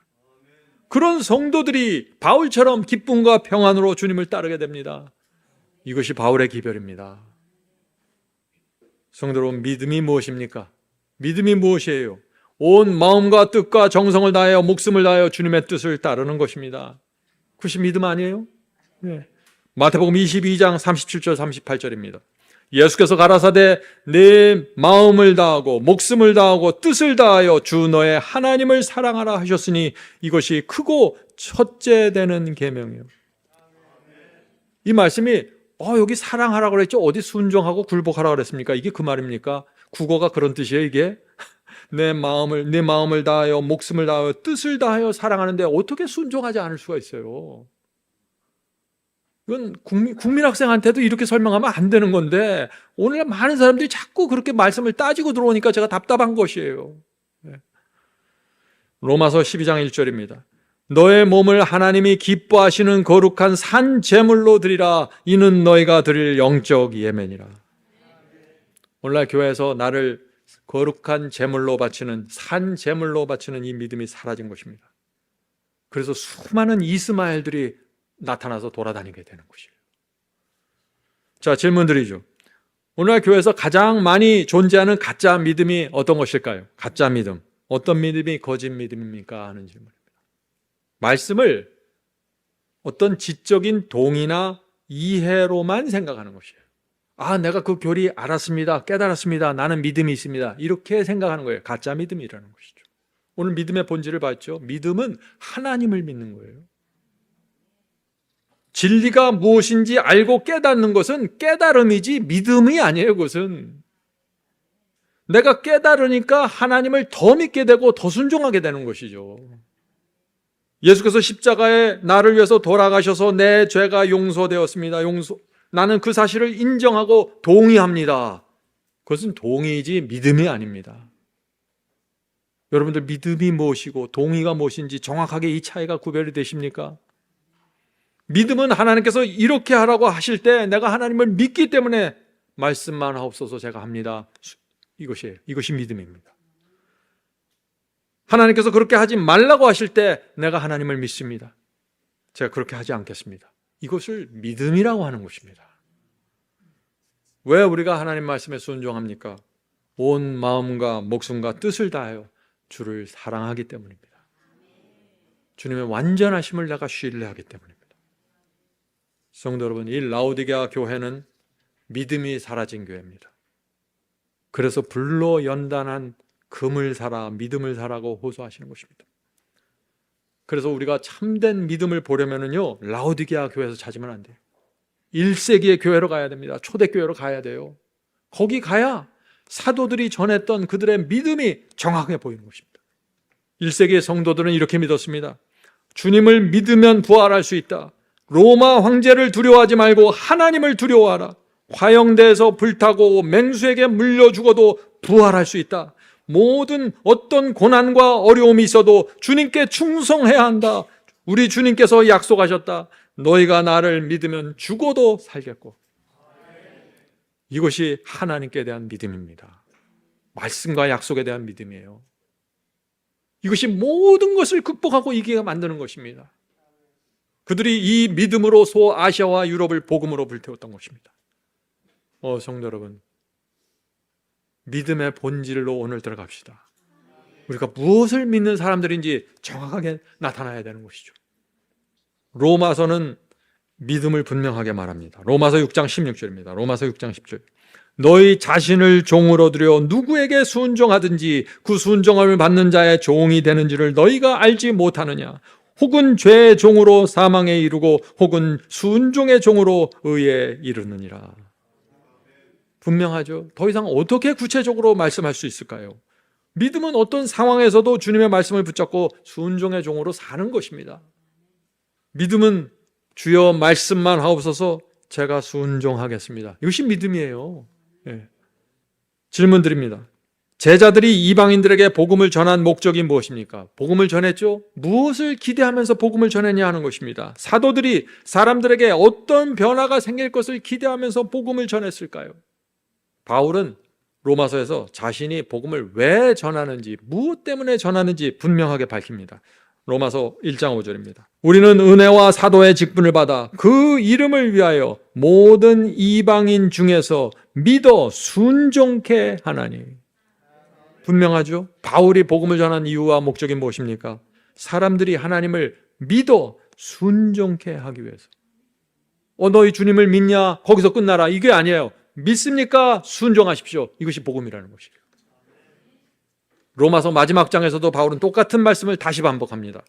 그런 성도들이 바울처럼 기쁨과 평안으로 주님을 따르게 됩니다. 이것이 바울의 기별입니다. 성도 여러분, 믿음이 무엇입니까? 믿음이 무엇이에요? 온 마음과 뜻과 정성을 다하여 목숨을 다하여 주님의 뜻을 따르는 것입니다. 그것이 믿음 아니에요? 네. 마태복음 22장 37절 38절입니다. 예수께서 가라사대 내 마음을 다하고 목숨을 다하고 뜻을 다하여 주 너의 하나님을 사랑하라 하셨으니 이것이 크고 첫째 되는 계명이요. 이 말씀이 여기 사랑하라고 그랬죠. 어디 순종하고 굴복하라고 그랬습니까? 이게 그 말입니까? 국어가 그런 뜻이에요, 이게? 내 마음을 다하여 목숨을 다하여 뜻을 다하여 사랑하는데 어떻게 순종하지 않을 수가 있어요? 이건 국민학생한테도 이렇게 설명하면 안 되는 건데 오늘 많은 사람들이 자꾸 그렇게 말씀을 따지고 들어오니까 제가 답답한 것이에요. 로마서 12장 1절입니다. 너의 몸을 하나님이 기뻐하시는 거룩한 산 제물로 드리라. 이는 너희가 드릴 영적 예배니라. 오늘날 교회에서 나를 거룩한 제물로 바치는, 산 제물로 바치는 이 믿음이 사라진 것입니다. 그래서 수많은 이스마엘들이 나타나서 돌아다니게 되는 것이에요. 자, 질문 드리죠. 오늘날 교회에서 가장 많이 존재하는 가짜 믿음이 어떤 것일까요? 가짜 믿음. 어떤 믿음이 거짓 믿음입니까? 하는 질문입니다. 말씀을 어떤 지적인 동의나 이해로만 생각하는 것이에요. 내가 그 교리 알았습니다. 깨달았습니다. 나는 믿음이 있습니다. 이렇게 생각하는 거예요. 가짜 믿음이라는 것이죠. 오늘 믿음의 본질을 봤죠. 믿음은 하나님을 믿는 거예요. 진리가 무엇인지 알고 깨닫는 것은 깨달음이지 믿음이 아니에요. 그것은 내가 깨달으니까 하나님을 더 믿게 되고 더 순종하게 되는 것이죠. 예수께서 십자가에 나를 위해서 돌아가셔서 내 죄가 용서되었습니다. 나는 그 사실을 인정하고 동의합니다. 그것은 동의이지 믿음이 아닙니다. 여러분들 믿음이 무엇이고 동의가 무엇인지 정확하게 이 차이가 구별이 되십니까? 믿음은 하나님께서 이렇게 하라고 하실 때 내가 하나님을 믿기 때문에 말씀만 하옵소서 제가 합니다. 이것이에요. 이것이 믿음입니다. 하나님께서 그렇게 하지 말라고 하실 때 내가 하나님을 믿습니다. 제가 그렇게 하지 않겠습니다. 이것을 믿음이라고 하는 것입니다. 왜 우리가 하나님 말씀에 순종합니까? 온 마음과 목숨과 뜻을 다하여 주를 사랑하기 때문입니다. 주님의 완전하심을 내가 신뢰하기 때문입니다. 성도 여러분, 이 라오디게아 교회는 믿음이 사라진 교회입니다. 그래서 불로 연단한 금을 사라, 믿음을 사라고 호소하시는 것입니다. 그래서 우리가 참된 믿음을 보려면요, 라오디게아 교회에서 찾으면 안 돼요. 1세기의 교회로 가야 됩니다. 초대교회로 가야 돼요. 거기 가야 사도들이 전했던 그들의 믿음이 정확하게 보이는 것입니다. 1세기의 성도들은 이렇게 믿었습니다. 주님을 믿으면 부활할 수 있다. 로마 황제를 두려워하지 말고 하나님을 두려워하라. 화영대에서 불타고 맹수에게 물려 죽어도 부활할 수 있다. 모든 어떤 고난과 어려움이 있어도 주님께 충성해야 한다. 우리 주님께서 약속하셨다. 너희가 나를 믿으면 죽어도 살겠고. 이것이 하나님께 대한 믿음입니다. 말씀과 약속에 대한 믿음이에요. 이것이 모든 것을 극복하고 이기게 만드는 것입니다. 그들이 이 믿음으로 소아시아와 유럽을 복음으로 불태웠던 것입니다. 성도 여러분, 믿음의 본질로 오늘 들어갑시다. 우리가 무엇을 믿는 사람들인지 정확하게 나타나야 되는 것이죠. 로마서는 믿음을 분명하게 말합니다. 로마서 6장 16절입니다. 로마서 6장 10절. 너희 자신을 종으로 들여 누구에게 순종하든지 그 순종함을 받는 자의 종이 되는지를 너희가 알지 못하느냐? 혹은 죄의 종으로 사망에 이르고 혹은 순종의 종으로 의에 이르느니라. 분명하죠. 더 이상 어떻게 구체적으로 말씀할 수 있을까요? 믿음은 어떤 상황에서도 주님의 말씀을 붙잡고 순종의 종으로 사는 것입니다. 믿음은 주여 말씀만 하옵소서 제가 순종하겠습니다. 이것이 믿음이에요. 질문 드립니다. 제자들이 이방인들에게 복음을 전한 목적이 무엇입니까? 복음을 전했죠? 무엇을 기대하면서 복음을 전했냐 하는 것입니다. 사도들이 사람들에게 어떤 변화가 생길 것을 기대하면서 복음을 전했을까요? 바울은 로마서에서 자신이 복음을 왜 전하는지, 무엇 때문에 전하는지 분명하게 밝힙니다. 로마서 1장 5절입니다. 우리는 은혜와 사도의 직분을 받아 그 이름을 위하여 모든 이방인 중에서 믿어 순종케 하나니. 분명하죠? 바울이 복음을 전한 이유와 목적이 무엇입니까? 사람들이 하나님을 믿어 순종케 하기 위해서. 너희 주님을 믿냐? 거기서 끝나라. 이게 아니에요. 믿습니까? 순종하십시오. 이것이 복음이라는 것이에요. 로마서 마지막 장에서도 바울은 똑같은 말씀을 다시 반복합니다.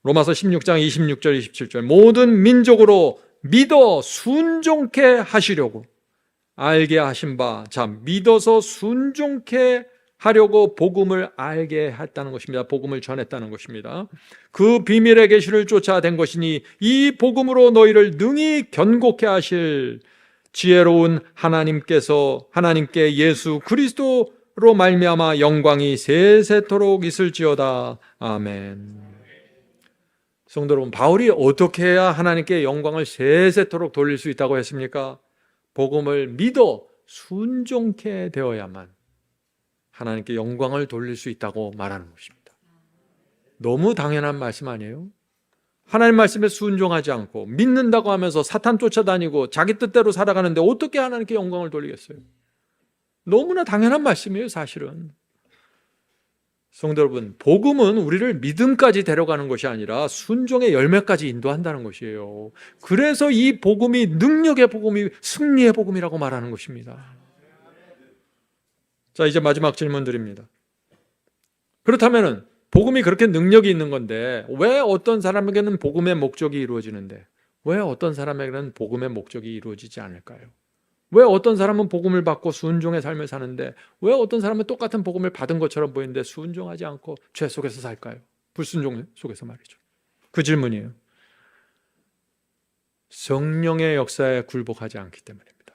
로마서 16장 26절 27절. 모든 민족으로 믿어 순종케 하시려고 알게 하신 바, 자, 믿어서 순종케 하려고 복음을 알게 했다는 것입니다. 복음을 전했다는 것입니다. 그 비밀의 계시를 쫓아낸 것이니 이 복음으로 너희를 능히 견고케 하실 지혜로운 하나님께 예수 그리스도로 말미암아 영광이 세세토록 있을지어다. 아멘. 성도 여러분, 바울이 어떻게 해야 하나님께 영광을 세세토록 돌릴 수 있다고 했습니까? 복음을 믿어 순종케 되어야만 하나님께 영광을 돌릴 수 있다고 말하는 것입니다. 너무 당연한 말씀 아니에요? 하나님 말씀에 순종하지 않고 믿는다고 하면서 사탄 쫓아다니고 자기 뜻대로 살아가는데 어떻게 하나님께 영광을 돌리겠어요? 너무나 당연한 말씀이에요, 사실은. 성도 여러분, 복음은 우리를 믿음까지 데려가는 것이 아니라 순종의 열매까지 인도한다는 것이에요. 그래서 이 복음이 능력의 복음이 승리의 복음이라고 말하는 것입니다. 자, 이제 마지막 질문 드립니다. 그렇다면 복음이 그렇게 능력이 있는 건데 왜 어떤 사람에게는 복음의 목적이 이루어지는데 왜 어떤 사람에게는 복음의 목적이 이루어지지 않을까요? 왜 어떤 사람은 복음을 받고 순종의 삶을 사는데 왜 어떤 사람은 똑같은 복음을 받은 것처럼 보이는데 순종하지 않고 죄 속에서 살까요? 불순종 속에서 말이죠. 그 질문이에요. 성령의 역사에 굴복하지 않기 때문입니다.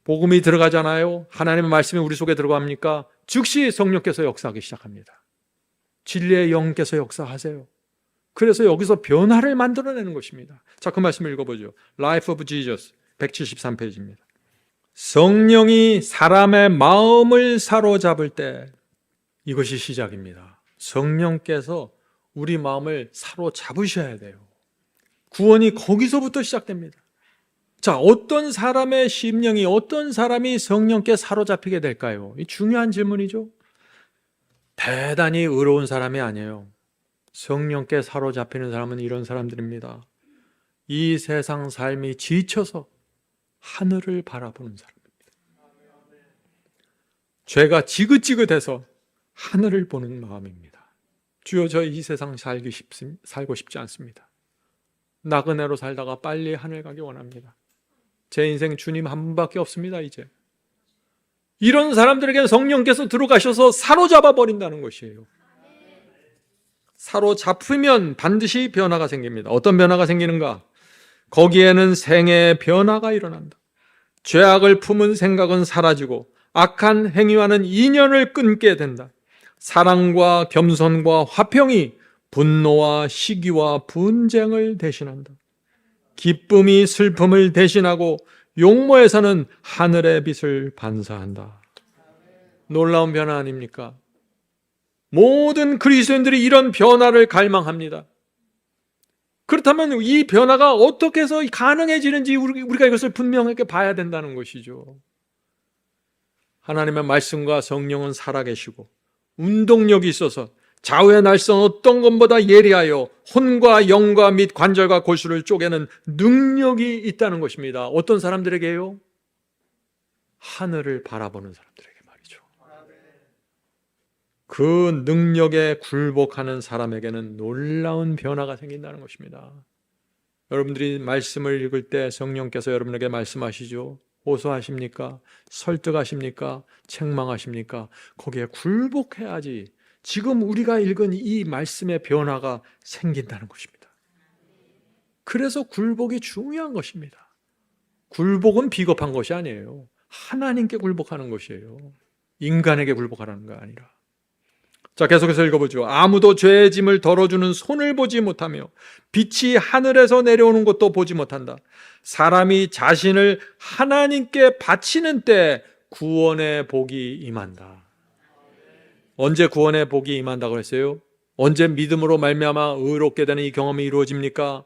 복음이 들어가잖아요. 하나님의 말씀이 우리 속에 들어갑니까? 즉시 성령께서 역사하기 시작합니다. 진리의 영께서 역사하세요. 그래서 여기서 변화를 만들어내는 것입니다. 자, 그 말씀을 읽어보죠. Life of Jesus 173페이지입니다. 성령이 사람의 마음을 사로잡을 때 이것이 시작입니다. 성령께서 우리 마음을 사로잡으셔야 돼요. 구원이 거기서부터 시작됩니다. 자, 어떤 사람의 심령이 어떤 사람이 성령께 사로잡히게 될까요? 이 중요한 질문이죠. 대단히 의로운 사람이 아니에요. 성령께 사로잡히는 사람은 이런 사람들입니다. 이 세상 삶이 지쳐서 하늘을 바라보는 사람입니다. 죄가 지긋지긋해서 하늘을 보는 마음입니다. 주여, 저 이 세상 살고 싶지 않습니다. 나그네로 살다가 빨리 하늘 가기 원합니다. 제 인생 주님 한 분밖에 없습니다. 이제 이런 사람들에게 성령께서 들어가셔서 사로잡아 버린다는 것이에요. 사로잡히면 반드시 변화가 생깁니다. 어떤 변화가 생기는가? 거기에는 생애의 변화가 일어난다. 죄악을 품은 생각은 사라지고 악한 행위와는 인연을 끊게 된다. 사랑과 겸손과 화평이 분노와 시기와 분쟁을 대신한다. 기쁨이 슬픔을 대신하고 용모에서는 하늘의 빛을 반사한다. 놀라운 변화 아닙니까? 모든 그리스도인들이 이런 변화를 갈망합니다. 그렇다면 이 변화가 어떻게 해서 가능해지는지 우리가 이것을 분명하게 봐야 된다는 것이죠. 하나님의 말씀과 성령은 살아계시고 운동력이 있어서 좌우의 날선 어떤 것보다 예리하여 혼과 영과 및 관절과 골수를 쪼개는 능력이 있다는 것입니다. 어떤 사람들에게요? 하늘을 바라보는 사람들에게 말이죠. 그 능력에 굴복하는 사람에게는 놀라운 변화가 생긴다는 것입니다. 여러분들이 말씀을 읽을 때 성령께서 여러분에게 말씀하시죠. 호소하십니까? 설득하십니까? 책망하십니까? 거기에 굴복해야지 지금 우리가 읽은 이 말씀의 변화가 생긴다는 것입니다. 그래서 굴복이 중요한 것입니다. 굴복은 비겁한 것이 아니에요. 하나님께 굴복하는 것이에요. 인간에게 굴복하라는 거 아니라. 자, 계속해서 읽어보죠. 아무도 죄의 짐을 덜어주는 손을 보지 못하며 빛이 하늘에서 내려오는 것도 보지 못한다. 사람이 자신을 하나님께 바치는 때 구원의 복이 임한다. 언제 구원의 복이 임한다고 했어요? 언제 믿음으로 말미암아 의롭게 되는 이 경험이 이루어집니까?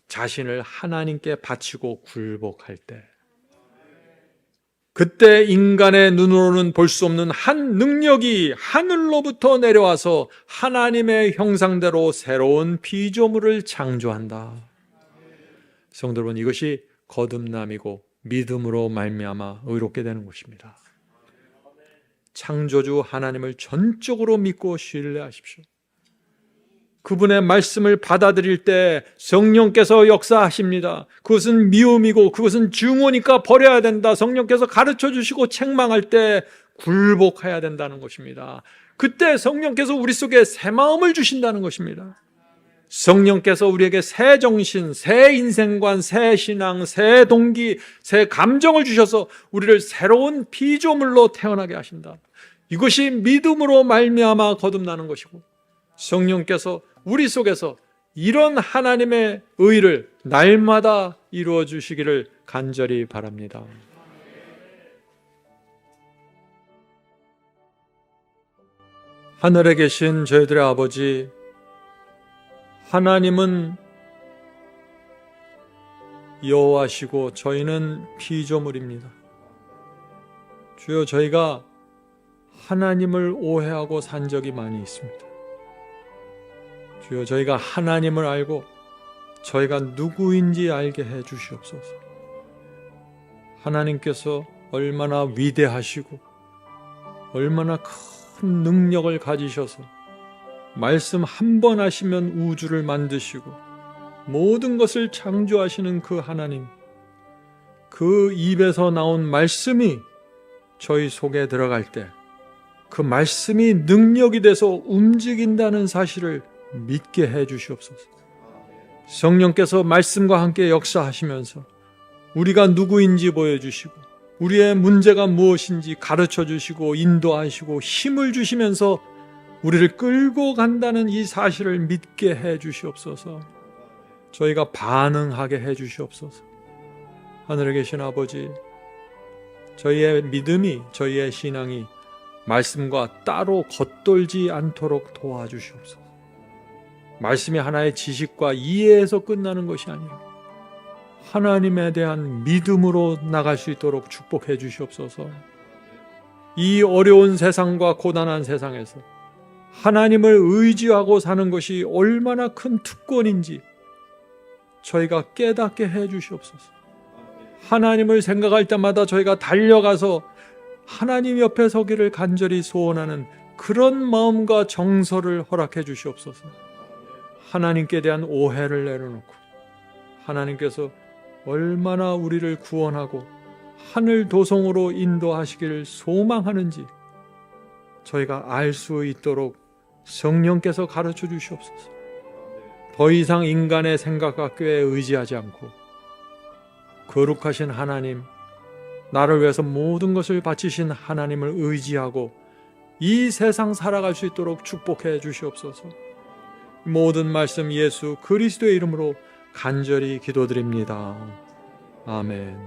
자신을 하나님께 바치고 굴복할 때. 그때 인간의 눈으로는 볼 수 없는 한 능력이 하늘로부터 내려와서 하나님의 형상대로 새로운 피조물을 창조한다. 성도 여러분, 이것이 거듭남이고 믿음으로 말미암아 의롭게 되는 것입니다. 창조주 하나님을 전적으로 믿고 신뢰하십시오. 그분의 말씀을 받아들일 때 성령께서 역사하십니다. 그것은 미움이고 그것은 증오니까 버려야 된다. 성령께서 가르쳐 주시고 책망할 때 굴복해야 된다는 것입니다. 그때 성령께서 우리 속에 새 마음을 주신다는 것입니다. 성령께서 우리에게 새 정신, 새 인생관, 새 신앙, 새 동기, 새 감정을 주셔서 우리를 새로운 피조물로 태어나게 하신다. 이것이 믿음으로 말미암아 거듭나는 것이고 성령께서 우리 속에서 이런 하나님의 의를 날마다 이루어 주시기를 간절히 바랍니다. 하늘에 계신 저희들의 아버지, 하나님은 여호와시고 저희는 피조물입니다. 주여, 저희가 하나님을 오해하고 산 적이 많이 있습니다. 주여, 저희가 하나님을 알고 저희가 누구인지 알게 해 주시옵소서. 하나님께서 얼마나 위대하시고 얼마나 큰 능력을 가지셔서 말씀 한 번 하시면 우주를 만드시고 모든 것을 창조하시는 그 하나님, 그 입에서 나온 말씀이 저희 속에 들어갈 때 그 말씀이 능력이 돼서 움직인다는 사실을 믿게 해 주시옵소서. 성령께서 말씀과 함께 역사하시면서 우리가 누구인지 보여주시고 우리의 문제가 무엇인지 가르쳐 주시고 인도하시고 힘을 주시면서 우리를 끌고 간다는 이 사실을 믿게 해 주시옵소서. 저희가 반응하게 해 주시옵소서. 하늘에 계신 아버지, 저희의 믿음이, 저희의 신앙이 말씀과 따로 겉돌지 않도록 도와주시옵소서. 말씀이 하나의 지식과 이해에서 끝나는 것이 아니라 하나님에 대한 믿음으로 나갈 수 있도록 축복해 주시옵소서. 이 어려운 세상과 고단한 세상에서 하나님을 의지하고 사는 것이 얼마나 큰 특권인지 저희가 깨닫게 해 주시옵소서. 하나님을 생각할 때마다 저희가 달려가서 하나님 옆에 서기를 간절히 소원하는 그런 마음과 정서를 허락해 주시옵소서. 하나님께 대한 오해를 내려놓고 하나님께서 얼마나 우리를 구원하고 하늘 도성으로 인도하시기를 소망하는지 저희가 알 수 있도록 성령께서 가르쳐 주시옵소서. 더 이상 인간의 생각과 꾀에 의지하지 않고 거룩하신 하나님, 나를 위해서 모든 것을 바치신 하나님을 의지하고 이 세상 살아갈 수 있도록 축복해 주시옵소서. 모든 말씀 예수 그리스도의 이름으로 간절히 기도드립니다. 아멘.